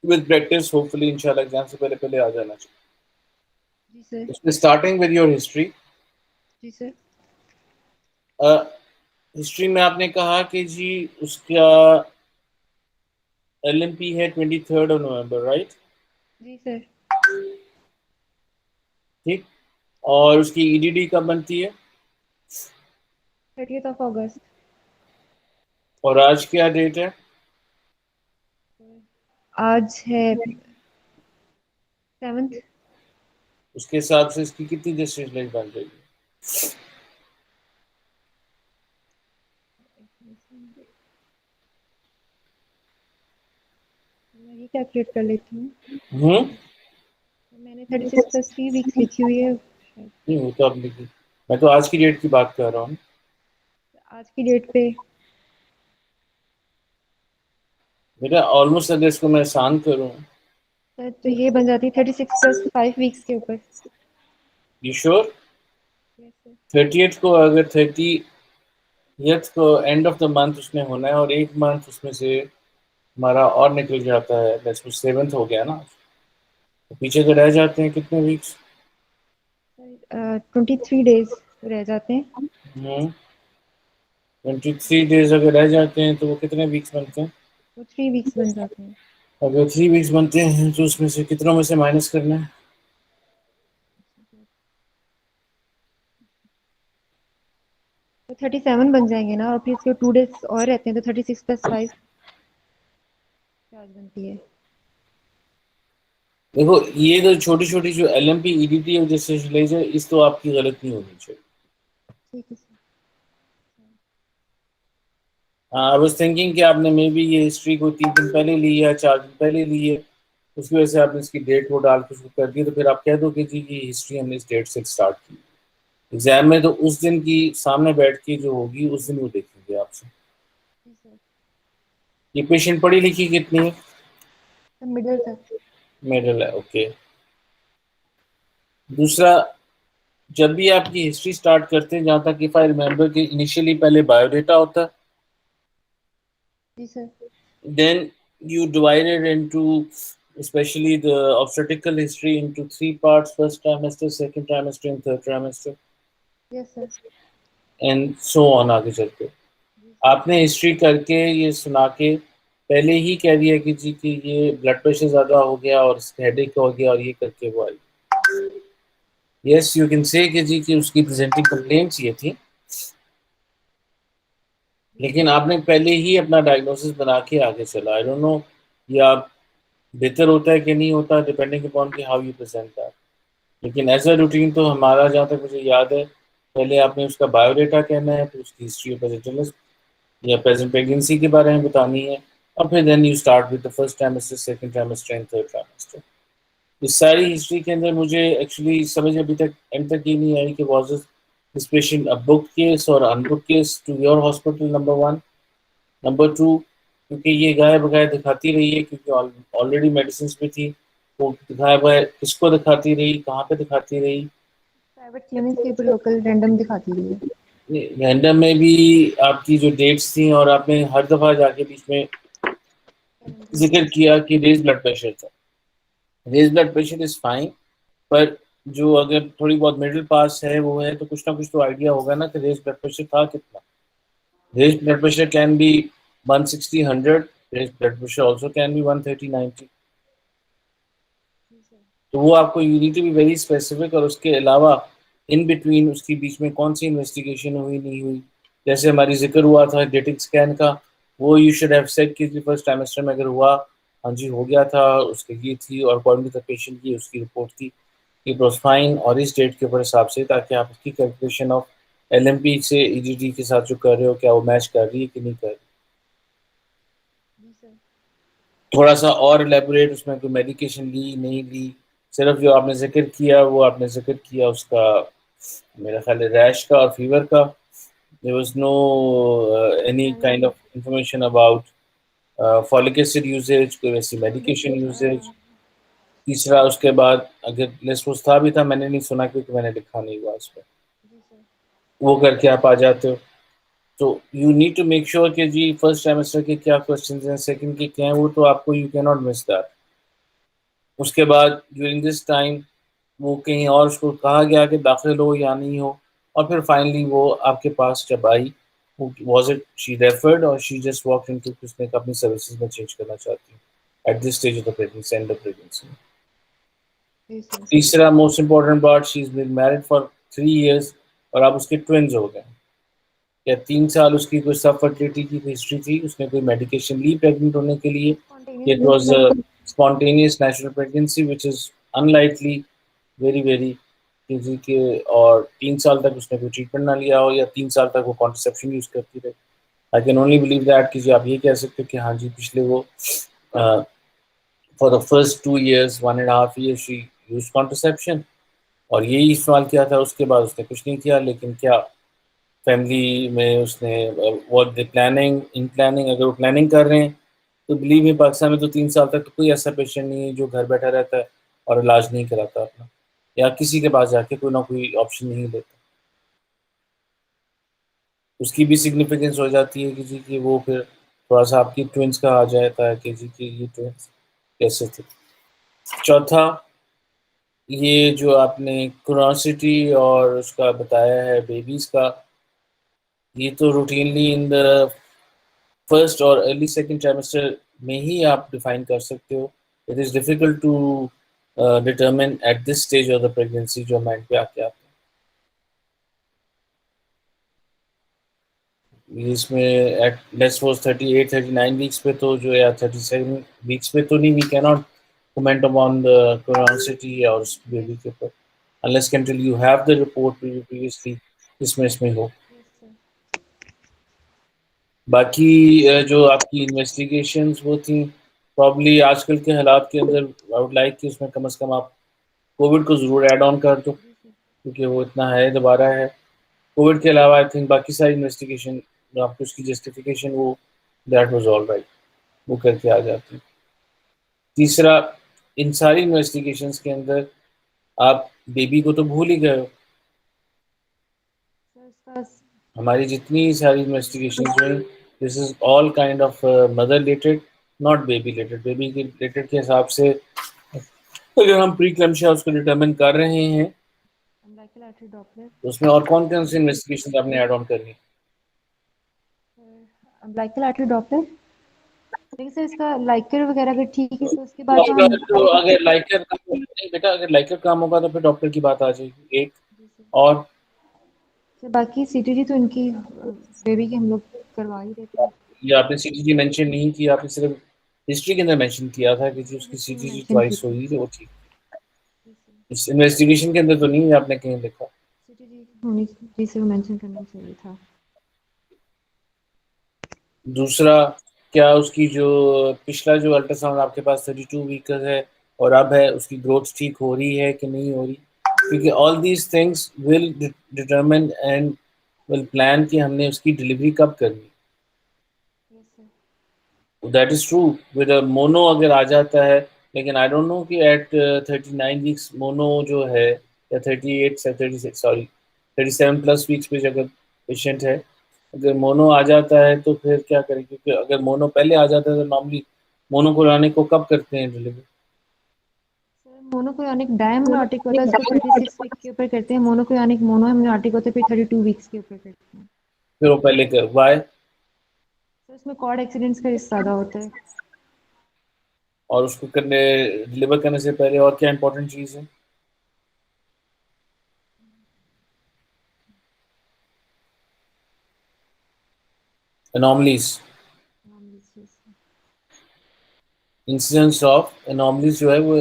विद प्रैक्टिस होपफुली इंशाल्लाह एग्जाम से पहले पहले आ जाना चाहिए। जी सर। उसमें स्टार्टिंग विद योर हिस्ट्री। जी सर। हिस्ट्री में आपने कहा कि जी उसका एलएमपी है 23 राइट? जी सर। ठीक। और उसकी ईडीडी कब बनती है? 30th ऑफ अगस्त। और आज क्या डेट है? आज है 7th। उसके हिसाब से इसकी कितनी डिस्टेंस बन जाएगी? मैं ये कैलकुलेट कर लेती हूँ। हम्म। मैंने 36 प्लस 3 वीक्स लिखी हुई है शायद। नहीं वो तो आपने की, मैं तो आज की डेट की बात कर रहा हूँ। आज की डेट पे बेटा ऑलमोस्ट अगर इसको मैं आसान करूँ। सर तो ये बन जाती है 36 प्लस 5 वीक्स के ऊपर। You sure? Yes sir. 30th को, अगर 30th को एंड ऑफ द मंथ उसमें होना है और एक मंथ उसमें से हमारा और निकल जाता है, दैट्स 7th हो गया ना, तो पीछे तो रह जाते हैं कितने वीक्स? 23 डेज रह जाते हैं। 23 डेज अगर रह जाते हैं तो वो कितने वीक्स बनते हैं? वो 3 वीक्स बन जाते हैं। अगर 3 वीक्स बनते हैं तो उसमें से कितनों में से माइनस करना है? तो 37 बन जाएंगे ना, और फिर इसके 2 डेज और रहते हैं तो 36 प्लस 5 चार्ज बनती है। देखो ये तो छोटी छोटी जो एलएमपी ईडीटी और जैसे लेजर, इस तो आपकी गलत नहीं होनी चाहिए। ठीक है सर। आई वाज थिंकिंग कि आपने मे बी ये हिस्ट्री को 3 दिन पहले ली है, 4 दिन पहले ली है, उसकी वजह से आपने इसकी डेट वो डाल के उसको कर दिया, तो फिर आप कह दो कि जी ये हिस्ट्री हमने इस डेट से स्टार्ट की। एग्जाम में तो उस दिन की सामने बैठ के जो होगी उस दिन वो देखेंगे आपसे। जी सर। ये पेशेंट पढ़ी लिखी कितनी है? सर मिडिल तक। मिडिल है, ओके। दूसरा, जब भी आपकी हिस्ट्री स्टार्ट करते हैं, जहाँ तक इफ आई रिमेम्बर कि इनिशियली पहले बायोडेटा होता है, जी sir. then you divide it into, especially the obstetrical history, into 3 parts: first trimester, second trimester, and third trimester, yes sir. and so on आगे चल के। जी सर। आपने हिस्ट्री करके ये सुना के पहले ही कह दिया कि जी कि ये ब्लड प्रेशर ज़्यादा हो गया और हेडेक हो गया और ये करके वो आई। यस यू कैन से कि जी कि उसकी प्रेजेंटिंग कंप्लेंट्स ये थी, जी लेकिन सर। आपने पहले ही अपना डायग्नोसिस बना के आगे चला। आई डोंट नो ये आप बेहतर होता है कि नहीं होता, डिपेंडिंग अपॉन कि हाउ यू प्रेजेंट दैट। लेकिन एज अ रूटीन तो हमारा, जहाँ तक मुझे याद है, पहले आपने उसका बायोडेटा कहना है, फिर उसकी हिस्ट्री ऑफ प्रेजेंट या प्रेजेंट प्रेगनेंसी के बारे में बतानी है, और फिर then you start with the first trimester, second trimester and third trimester. इस सारी हिस्ट्री के अंदर मुझे एक्चुअली समझ अभी तक एंड तक ये नहीं आई कि was this patient a book case और unbook case to your hospital, number one. Number two, क्योंकि ये गाय बगाए दिखाती रही है, क्योंकि ऑलरेडी मेडिसिन भी थी, वो गाय बगाए किसको दिखाती रही, कहाँ पे दिखाती रही। प्राइवेट क्लिनिक के ऊपर लोकल रैंडम दिखाती रही है। रैंडम में भी आपकी जो डेट्स थी, और आपने हर दफा जाके बीच में जिक्र किया कि रेज ब्लड प्रेशर था। Raised blood pressure is fine, पर जो अगर थोड़ी बहुत मिडिल पास है वो है, तो कुछ ना कुछ तो आइडिया होगा ना कि रेज ब्लड प्रेशर था कितना। Raised blood pressure can be 160 100, raised blood pressure also can be 130 90। तो वो आपको you need to be very specific, और उसके अलावा इन बिटवीन उसकी बीच में कौन सी इन्वेस्टिगेशन हुई नहीं हुई। जैसे हमारी जिक्र हुआ था डेटिक स्कैन का, वो यू शुड हैव सेड कि फर्स्ट ट्राइमेस्टर में अगर हुआ, हाँ जी हो गया था, उसकी ये थी और अकॉर्डिंग टू द पेशेंट की उसकी रिपोर्ट थी, इट वाज फाइन, और इस डेट के ऊपर हिसाब से, ताकि आप उसकी कैलकुलेशन ऑफ एलएमपी से ईजीडी के साथ जो कर रहे हो क्या वो मैच कर रही है कि नहीं कर रही। थोड़ा सा और एलेबोरेट, उसमें कोई मेडिकेशन ली नहीं ली, सिर्फ जो आपने जिक्र किया वो आपने जिक्र किया उसका, मेरा ख्याल है रैश का और फीवर का। There was no any kind of information about folic acid usages, कोई वैसी मेडिकेशन यूजेज। तीसरा, उसके बाद अगर लेस्पोस था भी था, मैंने नहीं सुना क्योंकि मैंने लिखा नहीं हुआ इस पर, वो करके आप आ जाते हो। तो you need to make sure कि जी फर्स्ट सेमेस्टर के क्या क्वेश्चंस हैं, सेकंड के क्या हैं, वो तो आपको you can not miss that. उसके बाद ड्यूरिंग दिस टाइम वो कहीं और उसको कहा गया कि दाखिल हो या नहीं हो, और फिर फाइनली वो आपके पास जब आई, वाज इट शी रेफर्ड और शी जस्ट वॉकड इनटू कि उसने अपनी सर्विसेज में चेंज करना चाहती है at this stage of the pregnancy and the pregnancy. तीसरा most important part, she is been married for 3 years और आप उसके ट्विन्स हो गए। या 3 साल उसकी कोई सब फर्टिलिटी की हिस्ट्री थी, उसने कोई मेडिकेशन ली प्रेग्नेंट होने के लिए, it was a spontaneous natural pregnancy which is unlikely, very very किसी के, और 3 साल तक उसने कोई ट्रीटमेंट ना लिया हो, या 3 साल तक वो कॉन्ट्रसेप्शन यूज करती रही। I can only believe that कि जी आप ये कह सकते हो कि हाँ जी पिछले वो for the first 2 years 1.5 years she use contraception, और यही इस्तेमाल किया था। उसके बाद उसने कुछ नहीं किया, लेकिन क्या फैमिली में उसने what the planning in planning, अगर वो प्लानिंग कर रहे हैं तो बिलीव में पाकिस्तान में तो 3 साल तक तो कोई ऐसा पेशेंट नहीं है जो घर बैठा रहता है और इलाज नहीं कराता अपना, या किसी के पास जाके कोई ना कोई ऑप्शन नहीं लेता। उसकी भी सिग्निफिकेंस हो जाती है कि जी कि वो फिर थोड़ा सा आपकी ट्विंस का आ जाता है कि जी कि ये ट्विंस कैसे थे। चौथा, ये जो आपने क्यूरोसिटी और उसका बताया है बेबीज का, ये तो रूटीनली इन द फर्स्ट और अर्ली सेकंड ट्राइमेस्टर में ही आप डिफाइन कर सकते हो। It is difficult to determine at this stage of the pregnancy जो माइंड पे आके आते हैं। इसमें एट लेट्स सपोज 38 39 वीक्स पे तो जो, या 37 वीक्स पे तो नहीं, we can not comment on the chorionicity और उस बेबी के ऊपर unless until you have the report previously इसमें हो। बाकी जो आपकी इन्वेस्टिगेशंस वो थी, प्रॉब्ली आजकल के हालात के अंदर आई वुड लाइक कि उसमें कम से कम आप कोविड को ज़रूर ऐड ऑन कर दो, क्योंकि वो इतना है दोबारा है। कोविड के अलावा आई थिंक बाकी सारी इन्वेस्टिगेशन आपको उसकी जस्टिफिकेशन वो दैट वाज ऑल राइट, वो करके आ जाती। तीसरा, इन सारी इन्वेस्टिगेशंस के अंदर आप बेबी को तो भूल ही गए हो। हमारी जितनी सारी इन्वेस्टिगेशन हुई, this is all kind of mother related, not baby related. Baby के रिलेटेड के हिसाब से अगर हम प्री क्लैम्पशिया उसको डिटरमिन कर रहे हैं, तो उसमें और कौन कौन सी इन्वेस्टिगेशन आपने ऐड ऑन करनी? अम्बिलिकल डॉपलर, लेकिन सर इसका लाइकर वगैरह अगर ठीक है तो उसके बाद तो हम तो अगर लाइकर काम नहीं बेटा, अगर लाइकर काम होगा तो फिर डॉक्टर की बात आ जाएगी एक। और बाकी सीटीजी तो इनकी बेबी की हम लोग करवा ही देते हैं। ये आपने सीटीजी मेंशन नहीं किया, आपने सिर्फ हिस्ट्री के अंदर मेंशन किया था कि जी उसकी सीटीजी ट्वाइस हुई थी, वो ठीक। इस इन्वेस्टिगेशन के अंदर तो नहीं आपने कहीं लिखा? सीटीजी होनी जी से मेंशन करना चाहिए था। दूसरा क्या उसकी जो पिछला जो अल्ट्रासाउंड आपके पास 32 वीक का है और अब है, उसकी ग्रोथ ठीक हो रही है कि नहीं हो रही? क्योंकि all these things will determine and will plan कि हमने उसकी डिलीवरी कब करनी। Yes, sir. That is true. With mono अगर आ जाता है, लेकिन आई डोंट नो कि एट 39 वीक्स मोनो जो है, या 38 से 36, सॉरी 37 प्लस वीक्स पे अगर पेशेंट है, अगर मोनो आ जाता है तो फिर क्या करें? क्योंकि अगर मोनो पहले आ जाता है तो नॉर्मली मोनो को को कब करते हैं डिलीवरी? सर मोनोकोयोनिक डायमनोटिक होता है, उसको 36 वीक के ऊपर करते हैं। मोनोकोयोनिक मोनोएमनियोटिक होता है, फिर 32 वीक्स के ऊपर करते हैं। फिर वो पहले कर वाई? सर उसमें कॉर्ड एक्सीडेंट्स का रिस्क ज़्यादा होता है। और उसको करने डिलीवर करने से पहले और क्या इंपॉर्टेंट चीज़ है? एनॉमलीज। इंसिडेंस ऑफ एनॉमलीज जो है वो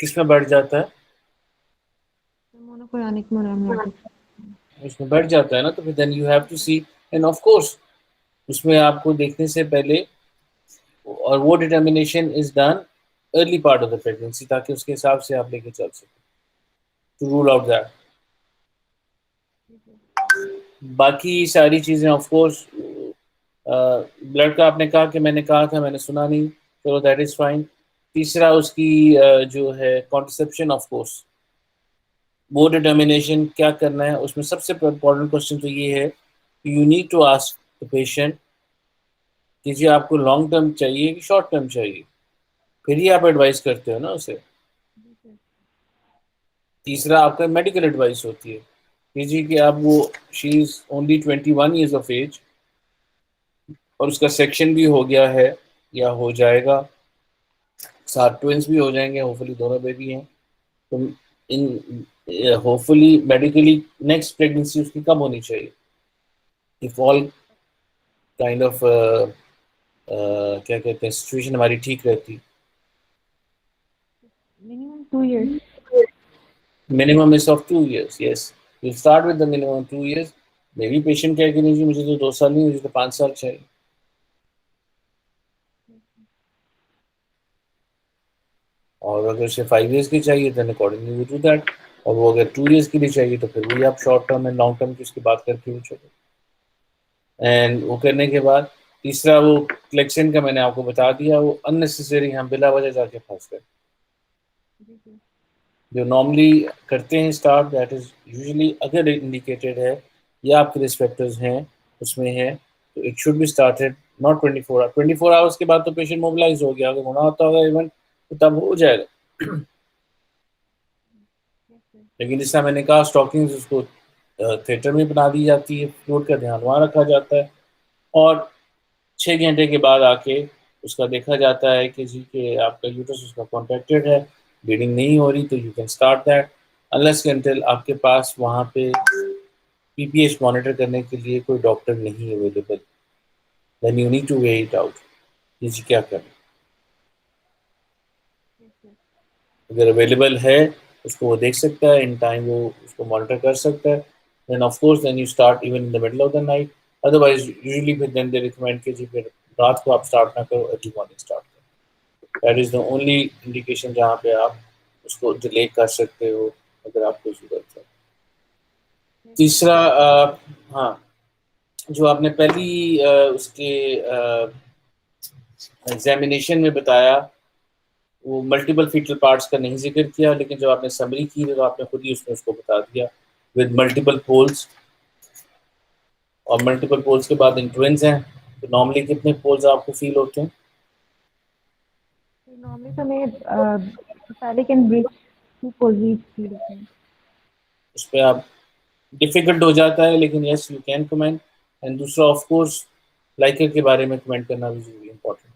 किस में बढ़ जाता है? मोनोकोयोनिक मोनोएमनियोटिक। उसमें बढ़ जाता है ना, तो फिर then you have to see. And of course उसमें आपको देखने से पहले, और वो determination is done early part of the pregnancy, ताकि उसके हिसाब से आप लेके चल सकें, टू रूल आउट दैट। बाकी सारी चीज़ें ऑफ कोर्स, ब्लड का आपने कहा कि मैंने कहा था, मैंने सुना नहीं, चलो दैट इज़ फाइन। तीसरा उसकी जो है कॉन्ट्रसेप्शन, ऑफ कोर्स वो डिटर्मिनेशन क्या करना है, उसमें सबसे इम्पोर्टेंट क्वेश्चन तो ये है, you need to ask the patient कि जी आपको लॉन्ग टर्म चाहिए कि शॉर्ट टर्म चाहिए, फिर ही आप एडवाइस करते हो ना उसे। तीसरा आपका मेडिकल एडवाइस होती है कि जी कि अब वो she is only 21 years of age और उसका सेक्शन भी हो गया है या हो जाएगा, साथ ट्विंस भी हो जाएंगे, होपफुली दोनों बेबी हैं, तो इन होपफुली मेडिकली नेक्स्ट प्रेगनेंसी उसकी कब होनी चाहिए, इफ ऑल काइंड ऑफ क्या कहते हैं सिचुएशन हमारी ठीक रहती? Minimum 2 years. Minimum is of 2 years, yes. You start with the minimum 2 years। May be patient कह कि नहीं जी मुझे तो 2 साल नहीं, मुझे तो 5 साल चाहिए। और अगर उसे 5 years की चाहिए then accordingly we do that. और वो अगर 2 years की भी चाहिए तो फिर वही आप short term and long term की उसकी बात करके वो चलो। एंड वो करने के बाद तीसरा वो कलेक्शन का मैंने आपको बता दिया, वो अननेसेसरी हम बिला वजह जाके फंस गए। जो नॉर्मली करते हैं स्टार्ट, दैट इज यूजुअली अगर इंडिकेटेड है या आपके रिस्क फैक्टर्स हैं उसमें है, तो it should be started not 24 hour. 24 hours के बाद तो पेशेंट मोबिलाइज हो गया, अगर होना होता होगा इवन तो तब हो जाएगा। लेकिन जैसा मैंने कहा स्टॉकिंग उसको थिएटर में बना दी जाती है, फ्लूइड का ध्यान वहाँ रखा जाता है, और 6 घंटे के बाद आके उसका देखा जाता है कि जी कि आपका यूट्रस उसका कॉन्ट्रैक्टेड है, ब्लीडिंग नहीं हो रही, तो you can start that. Unless until आपके पास वहाँ पे पीपीएच मॉनिटर करने के लिए कोई डॉक्टर नहीं available, then you need to wait it out कि जी क्या करें। अगर अवेलेबल है उसको वो देख सकता है इन टाइम, वो उसको मॉनिटर कर सकता है, then of course then you start even in the middle of the night. Otherwise usually फिर देन दे रिकमेंड कि जी फिर रात को आप स्टार्ट ना करो, अर्ली मॉर्निंग स्टार्ट करो। That is the only indication जहाँ पे आप उसको डिले कर सकते हो अगर आपको ज़रूरत है। तीसरा हाँ, जो आपने पहली उसके एग्जामिनेशन में बताया, वो मल्टीपल फीटल पार्ट्स का नहीं जिक्र किया, लेकिन जब आपने समरी की तो आपने खुद ही उसमें उसको बता दिया विद मल्टीपल पोल्स। और मल्टीपल पोल्स के बाद इन ट्विंस हैं, तो नॉर्मली कितने पोल्स आपको फील होते हैं? नॉर्मली तो मैं phallic and breech 2 poles feel होते हैं। उस पर आप डिफिकल्ट हो जाता है, लेकिन yes you can comment. And दूसरा ऑफ कोर्स लाइकर के बारे में कमेंट करना भी जरूरी इंपॉर्टेंट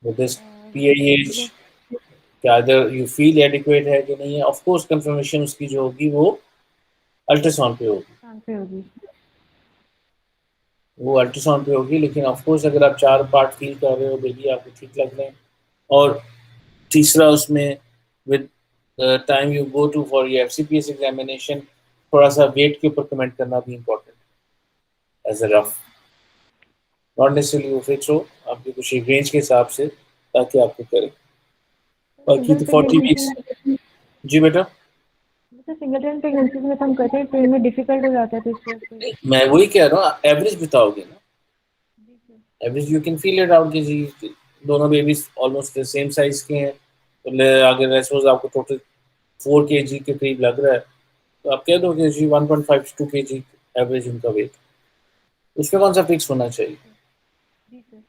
विद दिस पीआईएच, क्या अदर यू फील एडिक्वेट है कि नहीं है। ऑफ कोर्स कंफर्मेशन उसकी जो होगी वो अल्ट्रासाउंड पे होगी, कहाँ पे होगी? वो अल्ट्रासाउंड पे होगी। लेकिन ऑफ कोर्स अगर आप 4 पार्ट फील कर रहे हो, बेबी आपको ठीक लग रहे हैं, और तीसरा उसमें with time you go to for your FCPS examination, थोड़ा सा वेट के ऊपर कमेंट करना भी important as a rough not necessarily वो फिक्स हो, आपके कुछ एक रेंज के हिसाब से, ताकि आपको करे। बाकी सिंगल तो 40 प्रेगनेंसी वीक्स। जी बेटा। जैसे सिंगल प्रेगनेंसी में तो हम कहते हैं ट्रेन में डिफिकल्ट हो जाता है, तो इसको फिर मैं वही कह रहा हूँ, एवरेज बताओगे ना, जी sir. Average you can feel it out कि जी दोनों बेबीज ऑलमोस्ट सेम साइज के हैं, तो अगर सपोज आपको टोटल 4 kg के करीब लग रहा है, तो आप कह दो कि जी 1.5 to 2 kg एवरेज उनका वेट, उसमें कौन सा फिक्स होना चाहिए। जी सर।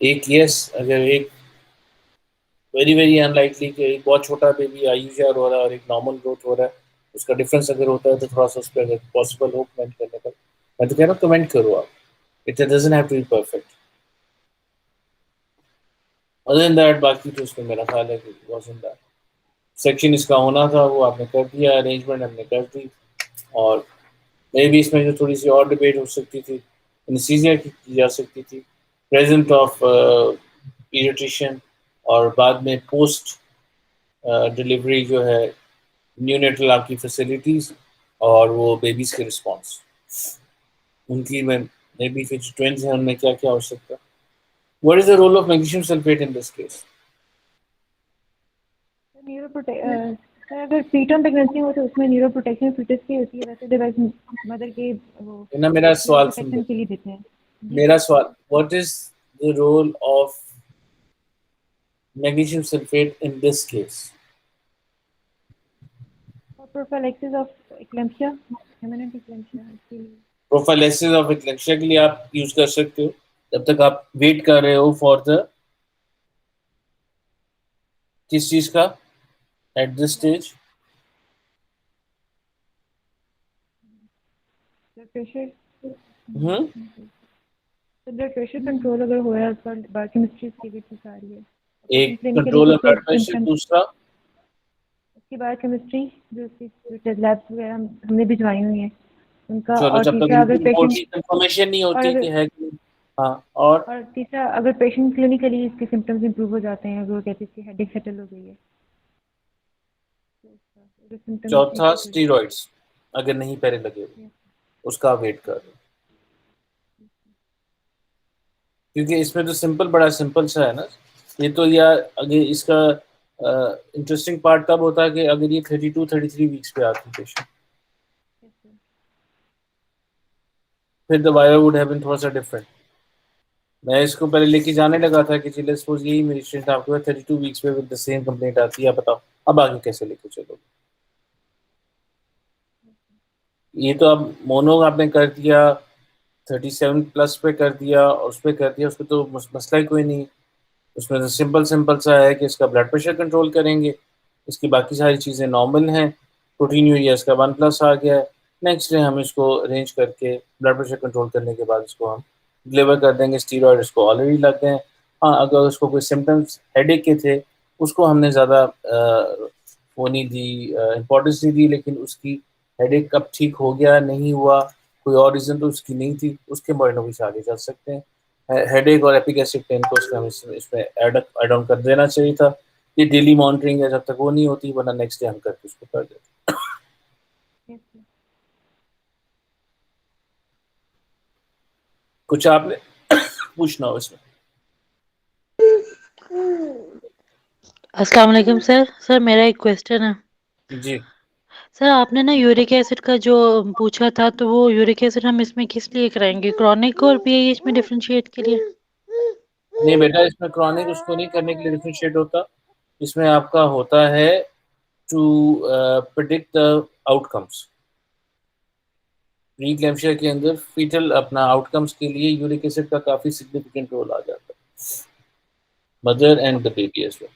एक यस, अगर एक वेरी वेरी अनलाइकली कि एक बहुत छोटा बेबी आईयूआर हो रहा है और एक नॉर्मल ग्रोथ हो रहा है, उसका डिफरेंस अगर होता है तो थोड़ा सा उस पर अगर पॉसिबल हो कमेंट करने का, मैं तो कह रहा हूँ कमेंट करो आप, it doesn't have to be perfect. Other than that बाकी तो उसमें मेरा ख्याल है कि वाज़न्ट दैट सेक्शन इसका होना था वो आपने कर दिया, अरेंजमेंट हमने कर दी, और मे भी इसमें जो थोड़ी सी और डिबेट हो सकती थी, एनेस्थीसिया की जा सकती थी, प्रेजेंट ऑफ पीडियाट्रिशियन, और बाद में पोस्ट डिलीवरी जो है न्यूनेटल आपकी फैसिलिटीज़, और वो बेबीज़ के रिस्पॉन्स उनकी में मे बी फिर ट्वेंस हैं उनमें क्या क्या हो सकता है। What is the role of magnesium sulphate in this case. Neuro sir अगर प्रीटर्म प्रेगनेंसी हो तो उसमें न्यूरो प्रोटेक्शन फीटस की होती है, वैसे डिवाइस मदर के वो ना मेरा न्यूरो सवाल सुन प्रोटेक्शन लो, के लिए देते हैं। जी मेरा सर। सवाल, what is the role of magnesium sulphate in this case. और prophylaxis of eclampsia, haemorrhagic eclampsia, इसके लिए। प्रोफाइलेसिस ऑफ एक्लेम्पशिया के लिए आप यूज कर सकते हो, जब तक आप वेट कर रहे हो फॉर द किस चीज का, at this stage. Blood pressure, hmm, तो ब्लड प्रेशर कंट्रोल अगर हो रहा है उसका बायोकेमिस्ट्री इसकी भी ठीक आ रही है, एक पेशेंट क्लिनिकली कंट्रोल कुछ ब्लड प्रेशर, सिम्टम्स, दूसरा उसकी बायोकेमिस्ट्री जो उसकी लैब्स वगैरह हमने भिजवाई हुई हैं उनका, चलो और जब तक तीसरा अगर रिपोर्ट पेशेंट की कंफर्मेशन नहीं होती और कि है कि हाँ, और और तीसरा अगर पेशेंट क्लिनिकली इसके सिम्टम्स इंप्रूव हो जाते हैं, अगर वो कहते हैं इसकी हेडेक सेटल हो गई है, तो उसका अगर सिम्टम्स चौथा इंप्रूव हो जाते स्टीरॉइड्स अगर नहीं पहले लगे हुए, हैं। उसका आप वेट कर रहे हो, क्योंकि इसमें तो सिंपल बड़ा सिंपल सा है ना ये तो, या अगर इसका इंटरेस्टिंग पार्ट तब होता है कि अगर ये 32-33 वीक्स पे आती पेशेंट, फिर the wire would have been थोड़ा सा डिफरेंट। मैं इसको पहले लेके जाने लगा था कि चलिए सपोज यही मेरी स्टूडेंट आपको 32 वीक्स पे विद द सेम कंप्लेंट आती है, बताओ अब आगे कैसे लेके चलोगे। ये तो अब मोनो आपने कर दिया, 37+ पे कर दिया और उस पर कर दिया, उस पर तो मसला ही कोई नहीं। उसमें तो सिंपल सिंपल सा है कि इसका ब्लड प्रेशर कंट्रोल करेंगे, इसकी बाकी सारी चीज़ें नॉर्मल हैं, प्रोटीन यूरिया इसका 1+ आ गया है, नेक्स्ट डे हम इसको अरेंज करके ब्लड प्रेशर कंट्रोल करने के बाद इसको हम डिलीवर कर देंगे, स्टीरॉयड इसको ऑलरेडी लग गए हैं। हाँ, अगर उसको कोई सिम्टम्स हेडेक के थे, उसको हमने ज़्यादा वो नहीं दी, इम्पोर्टेंस नहीं दी, लेकिन उसकी हेडेक कब ठीक हो गया नहीं हुआ, कोई और रीज़न तो उसकी नहीं थी, उसके बारे में भी आगे चल सकते हैं। हेडेक और एपिक एसिड पेन को हम इसमें ऐड ऑन कर देना चाहिए था। ये डेली मॉनिटरिंग है, जब तक वो नहीं होती, वरना नेक्स्ट डे हम करके उसको कर देते। कुछ आपने पूछना हो इसमें। अस्सलाम वालेकुम सर। सर मेरा एक क्वेश्चन है। जी सर आपने ना यूरिक एसिड का जो पूछा था, तो वो यूरिक एसिड हम इसमें किस लिए कराएंगे, क्रॉनिक और पीएच में डिफरेंशिएट के लिए? नहीं बेटा, इसमें क्रॉनिक उसको नहीं करने के लिए डिफरेंशिएट होता, इसमें आपका होता है to predict the outcomes. Preeclampsia के अंदर फीटल अपना आउटकम्स के लिए यूरिक एसिड का काफ़ी सिग्निफिकेंट रोल आ जाता है, mother and the baby as well,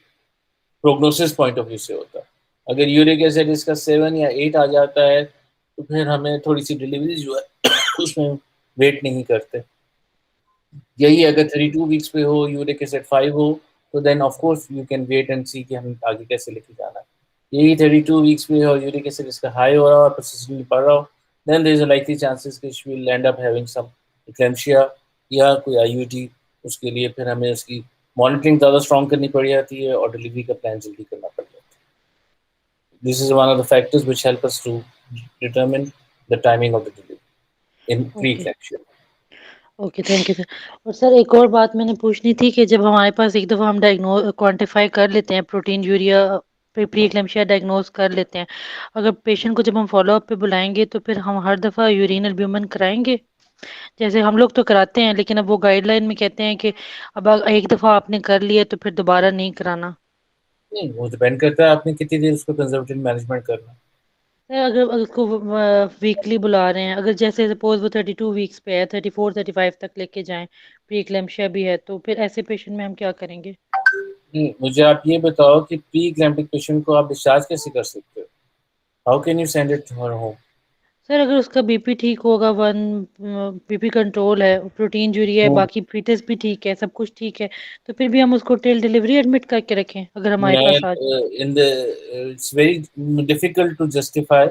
prognosis point of view से होता है। अगर यूरिक एसिड इसका 7 या 8 आ जाता है, तो फिर हमें थोड़ी सी डिलीवरी जो है उसमें वेट नहीं करते। यही अगर 32 वीक्स पे हो, यूरिक एसिड 5 हो, तो then of course you can wait and see कि हम आगे कैसे लेके जाना है। यही 32 वीक्स पे हो, यूरिक एसिड इसका हाई हो रहा हो और persistently बढ़ रहा हो, then there is a likely chances कि she will end up having some eclampsia या कोई आईयूटी। उसके लिए फिर हमें उसकी मॉनिटरिंग ज़्यादा स्ट्रॉन्ग करनी पड़ जाती है और डिलीवरी का प्लान जल्दी करना पड़ जाता है। This is one of the factors which help us to determine the timing of the delivery in pre okay. Eclampsia. Okay, thank you sir. और सर एक और बात मैंने पूछनी थी कि जब हमारे पास एक दफ़ा हम क्वांटिफाई कर लेते हैं प्रोटीन यूरिया, प्री एक्लेम्पशिया डायग्नोज कर लेते हैं, अगर पेशेंट को जब हम फॉलो अप पे बुलाएंगे तो फिर हम हर दफ़ा यूरिन एल्ब्यूमिन कराएंगे? जैसे हम लोग तो कराते हैं, लेकिन अब वो गाइडलाइन में कहते हैं कि अब एक दफ़ा आपने कर लिया तो फिर दोबारा नहीं कराना। नहीं, वो डिपेंड करता है आपने कितनी देर उसको कंजर्वेटिव मैनेजमेंट करना है। सर अगर उसको वीकली बुला रहे हैं, अगर जैसे सपोज वो 32 वीक्स पे है, 34 35 तक लेके जाएं, प्री एक्लेम्पशिया भी है, तो फिर ऐसे पेशेंट में हम क्या करेंगे? नहीं, मुझे आप ये बताओ कि प्री एग्लैम्पिक पेशेंट को आप डिस्चार्ज कैसे कर सकते हो? How can you send it to her home? Sir अगर उसका बीपी ठीक होगा, बीपी कंट्रोल है, प्रोटीन यूरिया है, बाकी फिटनेस भी ठीक है, सब कुछ ठीक है, तो फिर भी हम उसको टिल डिलीवरी एडमिट करके रखें अगर हमारे पास आ जाए? In the it's very difficult to justify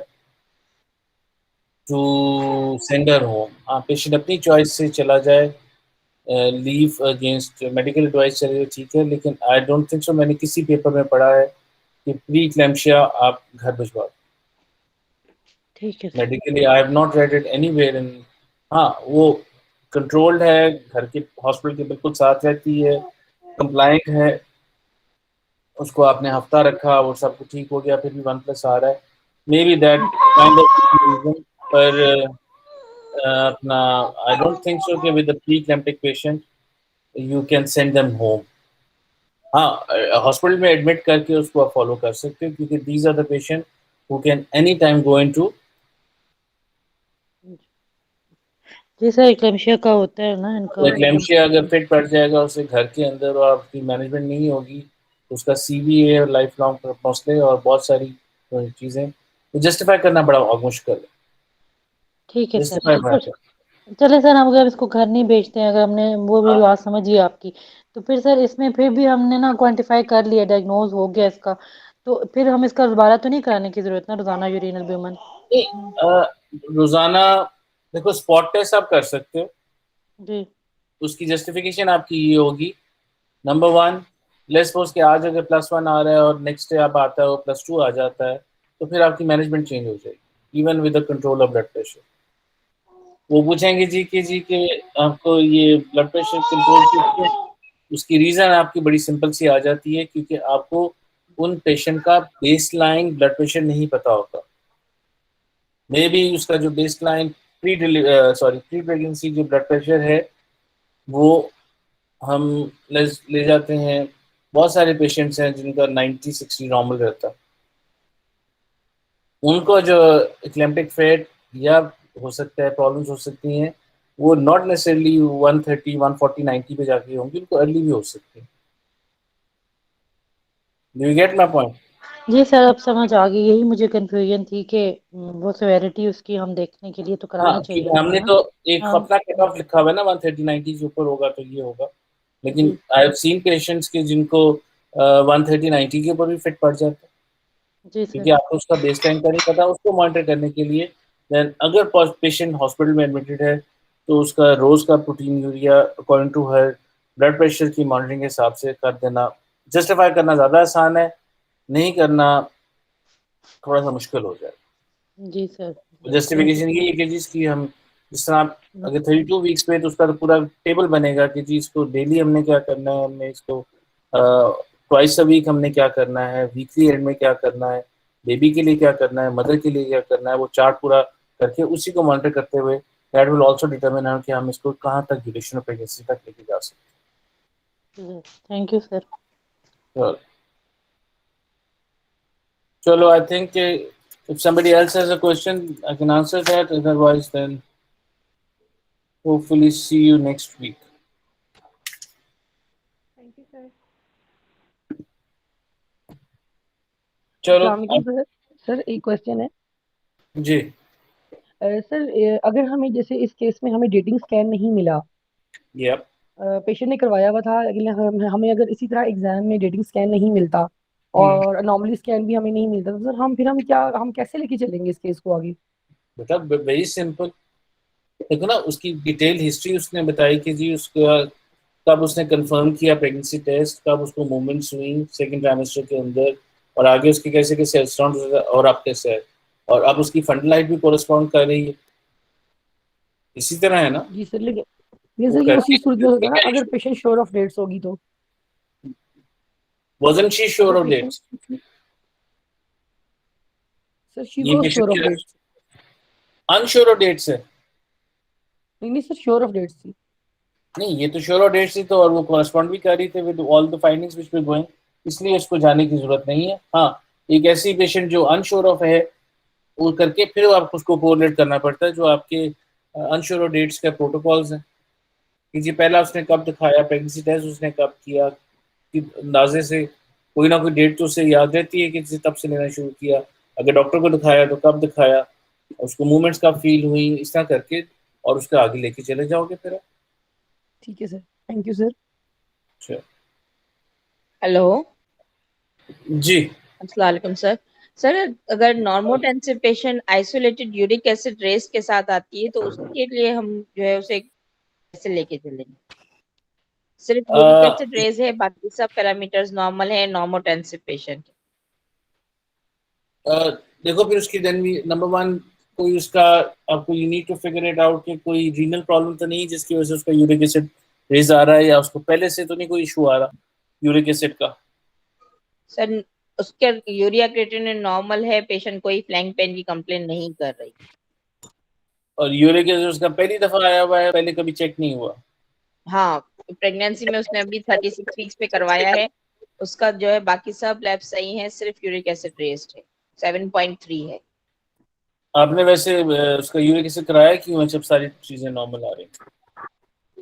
to send her home. हाँ, पेशेंट अपनी चॉइस से चला जाए, लीव अगेंस्ट मेडिकल एडवाइस चले, ठीक है, लेकिन आई डोंट थिंक सो, मैंने किसी पेपर में पढ़ा है कि प्री इक्लेम्पशिया आप घर भिजवा दो। ठीक है sir. Medically I have not read it anywhere in. हाँ, वो कंट्रोल्ड है, घर के हॉस्पिटल के बिल्कुल साथ रहती है, कंप्लाइंट है, उसको आपने हफ्ता रखा, वो सब कुछ ठीक हो गया, फिर भी 1+ आ रहा है, maybe that kind of reason. पर अपना आई डोंट थिंक सो कि with preeclamptic patient you can send them home. हाँ, हॉस्पिटल में एडमिट करके उसको आप फॉलो कर सकते हो, क्योंकि these are the patient who can any time go into. जी सर, एक्लेम्शिया का होता है ना इनका एकदम। एक्लेम्शिया अगर फिट पड़ जाएगा उसे घर के अंदर और आपकी मैनेजमेंट नहीं होगी, तो उसका CVA और लाइफ लॉन्ग मसले और बहुत सारी चीज़ें तो जस्टिफाई करना बड़ा मुश्किल है। ठीक है सर। जस्टिफाई और चले सर, हम अगर इसको घर नहीं बेचते हैं, अगर हमने वो भी बात समझी आपकी, तो फिर सर इसमें फिर भी हमने ना क्वांटिफाई कर लिया, डायग्नोज हो गया इसका, तो फिर हम इसका दोबारा तो नहीं कराने की जरूरत ना, रोजाना यूरिनल ब्यूमन? रोजाना देखो, स्पॉट टेस्ट आप कर सकते हो, जी। उसकी जस्टिफिकेशन आपकी ये होगी, नंबर वन, लेट्स सपोज कि आज अगर +1 आ रहा है और नेक्स्ट डे आप आता है वो +2 आ जाता है, तो फिर आपकी मैनेजमेंट चेंज हो जाएगी, even with the control of blood pressure. वो पूछेंगे जी कि आपको ये ब्लड प्रेशर कंट्रोल क्यों? उसकी रीज़न आपकी बड़ी सिंपल सी आ जाती है, क्योंकि आपको उन पेशेंट का बेसलाइन ब्लड प्रेशर नहीं पता होता। मे बी उसका जो बेसलाइन प्री प्रेगनेंसी जो ब्लड प्रेशर है, वो हम ले जाते हैं, बहुत सारे पेशेंट्स हैं जिनका 90-60 नॉर्मल रहता है, उनको जो इक्लेम्पिक फेट या हो सकता है प्रॉब्लम्स हो सकती हैं, वो नॉट नेसेसरली 130 140 90 पे जाके होंगी, उनको अर्ली भी हो सकती है। Do you get my point? जी सर, अब समझ आ गई, यही मुझे कंफ्यूजन थी कि वो सेवेरिटी उसकी हम देखने के लिए तो हाँ, करानी चाहिए क्योंकि हमको हमने ना। तो एक हाँ। अपना कट ऑफ लिखा हुआ है ना, 130-90 से ऊपर होगा तो ये होगा, लेकिन जी। आई हैव सीन पेशेंट्स के जिनको 130-90 के ऊपर भी फिट पड़ जाता है, जी क्योंकि सर। आपको उसका बेस टाइम का नहीं पता, उसको मॉनिटर करने के लिए देन अगर पेशेंट हॉस्पिटल में एडमिटेड है, तो उसका रोज का proteinuria according to her blood pressure की मॉनिटरिंग के हिसाब से कर देना। जस्टिफाई करना ज़्यादा आसान है, नहीं करना थोड़ा सा मुश्किल हो जाए। जी sir. Thank you justification sir. ये है कि जिसकी हम जिस तरह आप अगर 32 वीक्स पे, तो उसका तो पूरा टेबल बनेगा कि जी इसको डेली हमने क्या करना है, हमने इसको ट्वाइस अ वीक हमने क्या करना है, वीकली एंड में क्या करना है, बेबी के लिए क्या करना है, मदर के लिए क्या करना है, वो चार्ट पूरा करके उसी को मॉनिटर करते हुए दैट विल ऑल्सो डिटरमिन कि हम इसको कहाँ तक ड्यूरेशन ऑफ प्रेगनेंसी तक लेके जा सकते थैंक यू सर। हैं। चलो, I think if somebody else has a question, I can answer that. Otherwise, then hopefully see you next week. Thank you, sir. चलो अस्सलाम वालेकुम सर। सर एक क्वेश्चन है। जी। सर अगर हमें जैसे इस केस में हमें डेटिंग स्कैन नहीं मिला, Yep. पेशेंट ने करवाया हुआ था, लेकिन हमें अगर इसी तरह एग्जाम में डेटिंग स्कैन नहीं मिलता और अनॉमली स्कैन भी हमें नहीं मिलता, तो सर हम कैसे लेके चलेंगे इस केस को आगे? बेटा वेरी सिंपल, देखो ना उसकी डिटेल हिस्ट्री उसने बताई कि जी उसका कब उसने कंफर्म किया प्रेगनेंसी टेस्ट, कब उसको मूवमेंट्स हुई सेकंड ट्राइमेस्टर के अंदर, और आगे उसके कैसे कैसे अल्ट्रासाउंड और अब कैसे है, और अब उसकी फंड लाइफ भी कोरस्पॉन्ड कर रही है, इसी तरह है ना। जी सर, लेकिन ये वो सर ये उसी करके सूरत में होता है ना, क्या अगर issue? Patient sure of dates होगी तो। Wasn't she sure अगर of patient, dates? Sir she ये was sure of patient dates. Unsure of dates है। नहीं नहीं सर, श्योर ऑफ डेट्स थी। नहीं, ये तो श्योर ऑफ डेट्स थी, तो और वो कॉरेस्पॉन्ड भी कर रही थे with all the findings which were going, इसलिए उसको जाने की जरूरत नहीं है। हाँ, एक ऐसी पेशेंट जो अनश्योर ऑफ है, वो करके फिर आपको उसको कोरिलेट करना पड़ता है जो आपके अनश्योर ऑफ डेट्स के प्रोटोकॉल्स हैं कि जी पहला उसने कब दिखाया, प्रेगनेंसी टेस्ट उसने कब किया, कि अंदाजे से कोई ना कोई डेट तो उसे याद रहती है कि जिसे तब से लेना शुरू किया, अगर डॉक्टर को दिखाया तो कब दिखाया, उसको मूवमेंट्स कब फील हुई, इस तरह करके और उसके आगे लेके चले जाओगे फिर आप। ठीक है सर, थैंक यू सर। अच्छा, हेलो। जी। अस्सलाम वालेकुम सर। सर, अगर normotensive patient isolated uric acid raise के साथ आती है तो उसके लिए हम जो है उसे कैसे लेके चलेंगे? सिर्फ यूरिक अ, एसिड रेस है, बाकी सब पैरामीटर्स नॉर्मल है नॉर्मोटेंसिव पेशेंट। अ, देखो फिर उसकी देन भी नंबर वन, कोई उसका आपको you need to figure it out कि कोई रीनल प्रॉब्लम तो नहीं है जिसकी वजह से उसका यूरिक एसिड रेज आ रहा है, या उसको पहले से तो नहीं कोई इशू आ रहा यूरिक एसिड का। सर, उसके यूरिया क्रिएटिनिन नॉर्मल है, पेशेंट कोई फ्लैंक पेन की कंप्लेन नहीं कर रही। और यूरिक एसिड उसका पहली दफा आया हुआ है, पहले कभी चेक नहीं हुआ। हाँ, प्रेगनेंसी में उसने अभी 36 वीक्स पे करवाया है। उसका जो है बाकी सब लैब सही है, सिर्फ यूरिक एसिड रेस्ड है, 7.3 है। आपने वैसे उसका यूरिक एसिड कराया क्यों है जब सारी चीजें नॉर्मल आ रही हैं?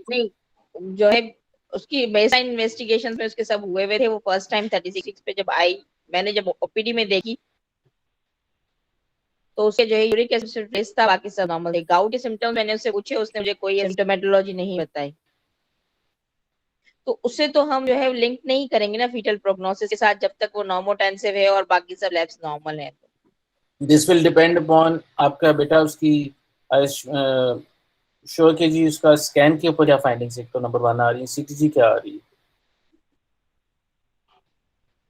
नहीं, जो है उसकी बेसलाइन इन्वेस्टिगेशन में उसके सब हुए हुए थे। वो फर्स्ट टाइम 36 पे जब आई, मैंने जब ओपीडी में देखी तो उसके जो है यूरिक एसिड टेस्ट था, बाकी सब नॉर्मल थे। गाउट के सिम्टम्स मैंने उससे पूछे, उसने मुझे कोई सिम्टोमेटोलॉजी नहीं बताई। तो उससे तो हम जो है लिंक नहीं करेंगे ना फीटल प्रोग्नोसिस के साथ, जब तक वो नॉर्मोटेंसिव है और बाकी सब लैब्स नॉर्मल है। दिस विल डिपेंड अपॉन आपका बेटा उसकी श्योर के जी उसका स्कैन के ऊपर क्या फाइंडिंग्स एक तो नंबर वन आ रही है, सीटीजी क्या आ रही है।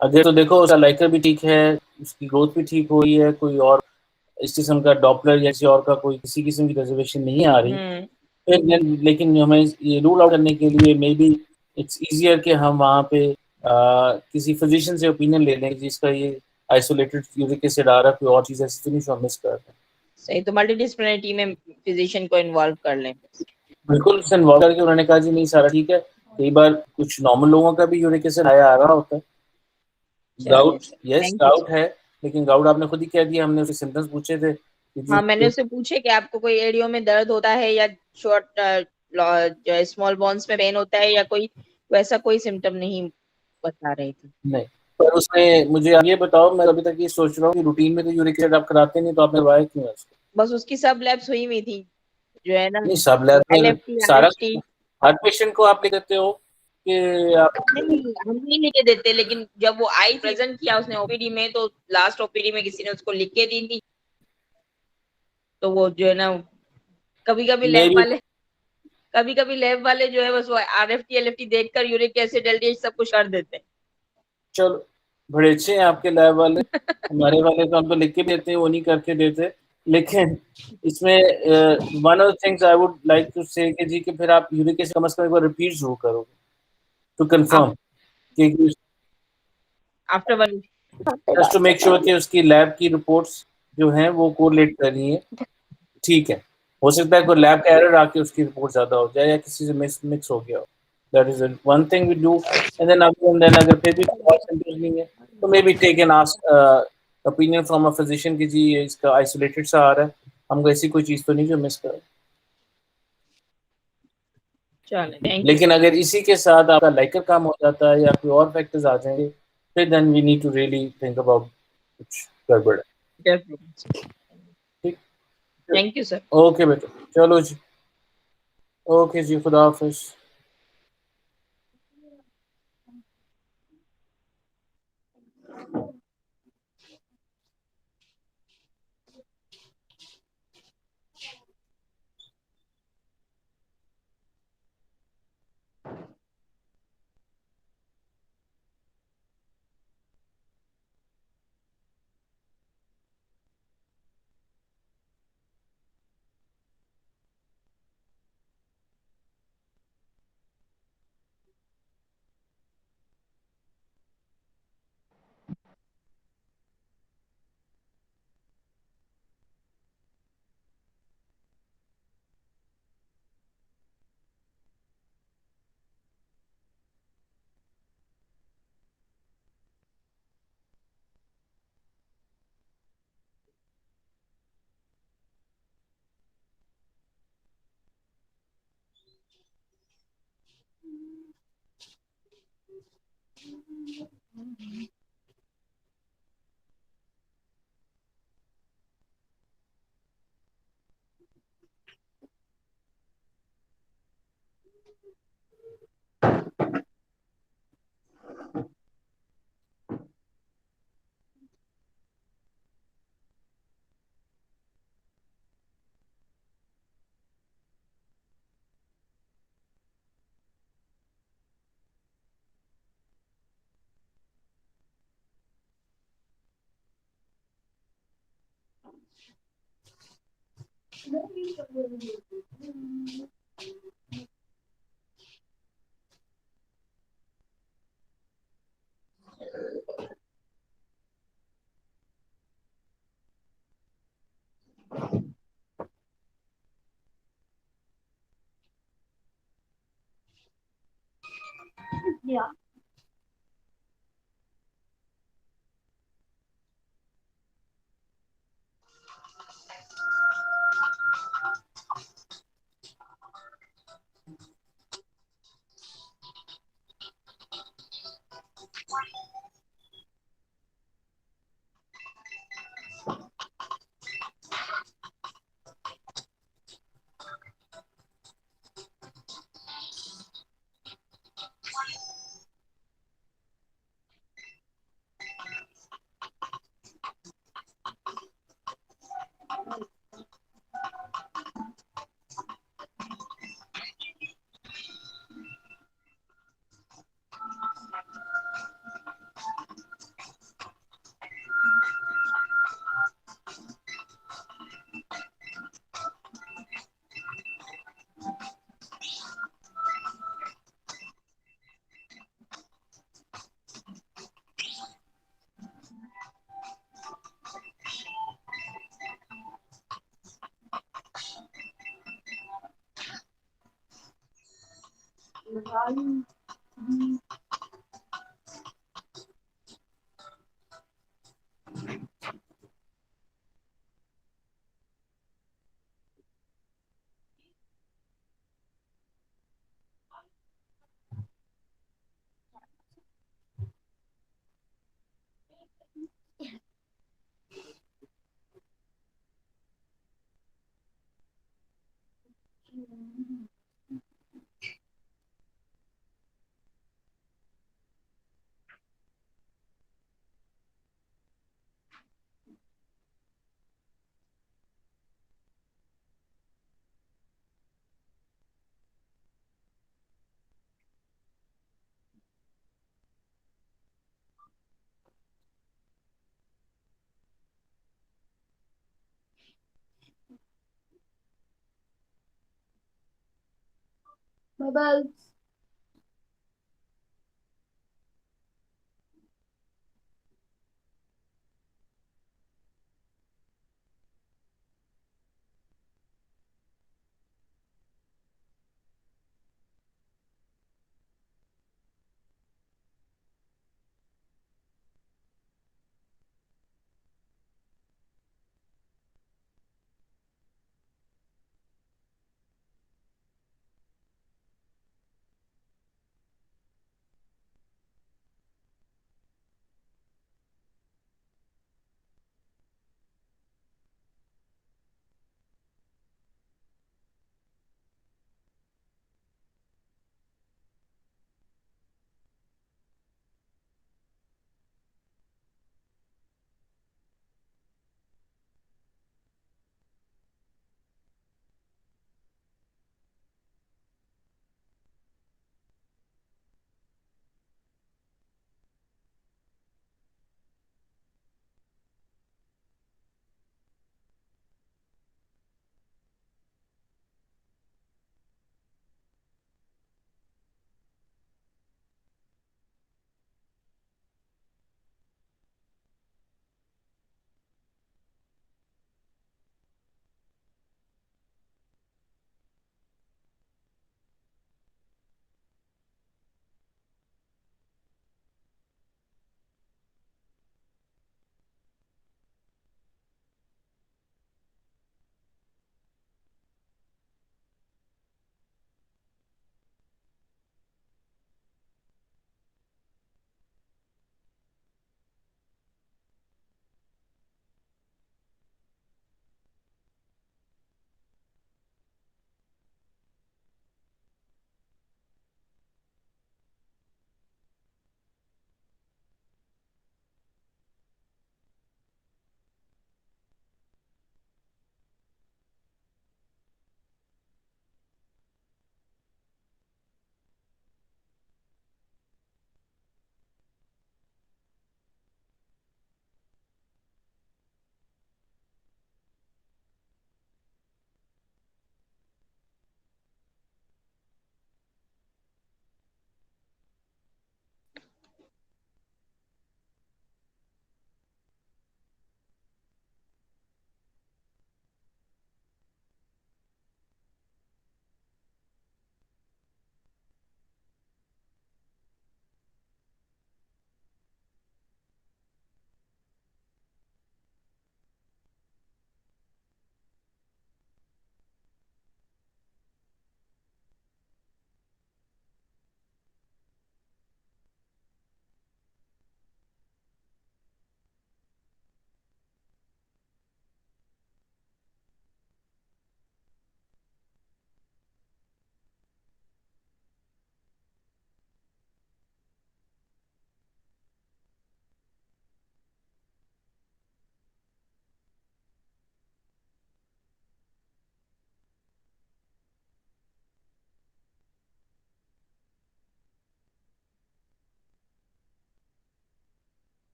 अगर तो देखो उसका लाइकर भी ठीक है, उसकी ग्रोथ भी ठीक हो रही है, कोई और इस किस्म का डॉपलर या किसी और का कोई किसी किस्म की रिजर्वेशन नहीं आ रही, फिर लेकिन हमें ये रूल आउट करने के लिए मे बी इट्स इजियर कि हम वहाँ पे किसी फिजिशियन से ओपिनियन ले लें जिसका ये आइसोलेटेड यूरिक एसिड आ रहा है, कोई और चीज़ ऐसी तो नहीं जो हम मिस कर रहे हैं। सही, तो मल्टीडिसिप्लिनरी टीम में फिजिशियन को इन्वॉल्व कर लें। बिल्कुल उससे इन्वॉल्व करके उन्होंने कहा जी नहीं सारा ठीक है। कई बार कुछ नॉर्मल लोगों का भी यूरिक एसिड आया आ रहा होता है। चलिए gout, sir, yes thank you gout sir. है, लेकिन गाउट आपने खुद ही कह दिया, हमने उसके सिम्टम्स पूछे थे कि हाँ, मैंने जी उससे पूछे कि आपको कोई एडियो में दर्द होता है या शॉर्ट जो स्मॉल बोन्स में पेन होता है या कोई वैसा कोई सिम्टम नहीं बता रही थी। नहीं, पर उसमें मुझे आप ये बताओ, मैं अभी तक ये सोच रहा हूँ कि रूटीन में तो यूरिक एसिड आप कराते नहीं, तो आपने करवाया क्यों है उसको? बस उसकी सब लैब्स हुई हुई थी, जो है ना, नहीं, सब लैब में एलएफटी सारा आरएचटी। हर पेशेंट को आप ले देते हो कि आप नहीं, हम नहीं लिखे देते, लेकिन जब वो आई प्रेजेंट किया उसने ओपीडी में, तो लास्ट ओपीडी में किसी ने उसको लिख के दी थी। तो वो जो है ना, कभी कभी लैब मेरी वाले कभी कभी लैब वाले जो है बस वो आरएफटी एलएफटी देखकर यूरिक एसिड एलडीएच सब कुछ कर देते हैं। चलो, बड़े अच्छे हैं आपके लैब वाले, हमारे वाले तो हम तो लिख के देते हैं, वो नहीं करके देते। लेकिन इसमें one of the things I would like to say कि जी कि फिर आप यूरिक एसिड कम से कम एक बार रिपीट जरूर करोगे टू कंफर्म कि after one. Just to make sure कि उसकी लैब की रिपोर्ट्स जो हैं वो कोरिलेट कर रही है। ठीक है, हो सकता है कोई लैब का एरर आके उसकी रिपोर्ट ज्यादा हो जाए या किसी से मिक्स हो गया हो। That is one thing we do. And then अगर फिर भी कोई और सिम्टम्स नहीं है तो maybe take an ask opinion from a physician कि जी ये इसका आइसोलेटेड सा आ रहा है, हमको ऐसी कोई चीज तो नहीं जो मिस कर। चलो, थैंक यू लेकिन सर। अगर इसी के साथ आपका लाइकर काम हो जाता है या कोई और फैक्टर्स आ जाएंगे, फिर then we need to really think about कुछ गड़बड़ है। ठीक, थैंक यू सर। ओके बेटा, चलो जी, ओके जी, खुदा हाफिज। Yeah. My bulbs.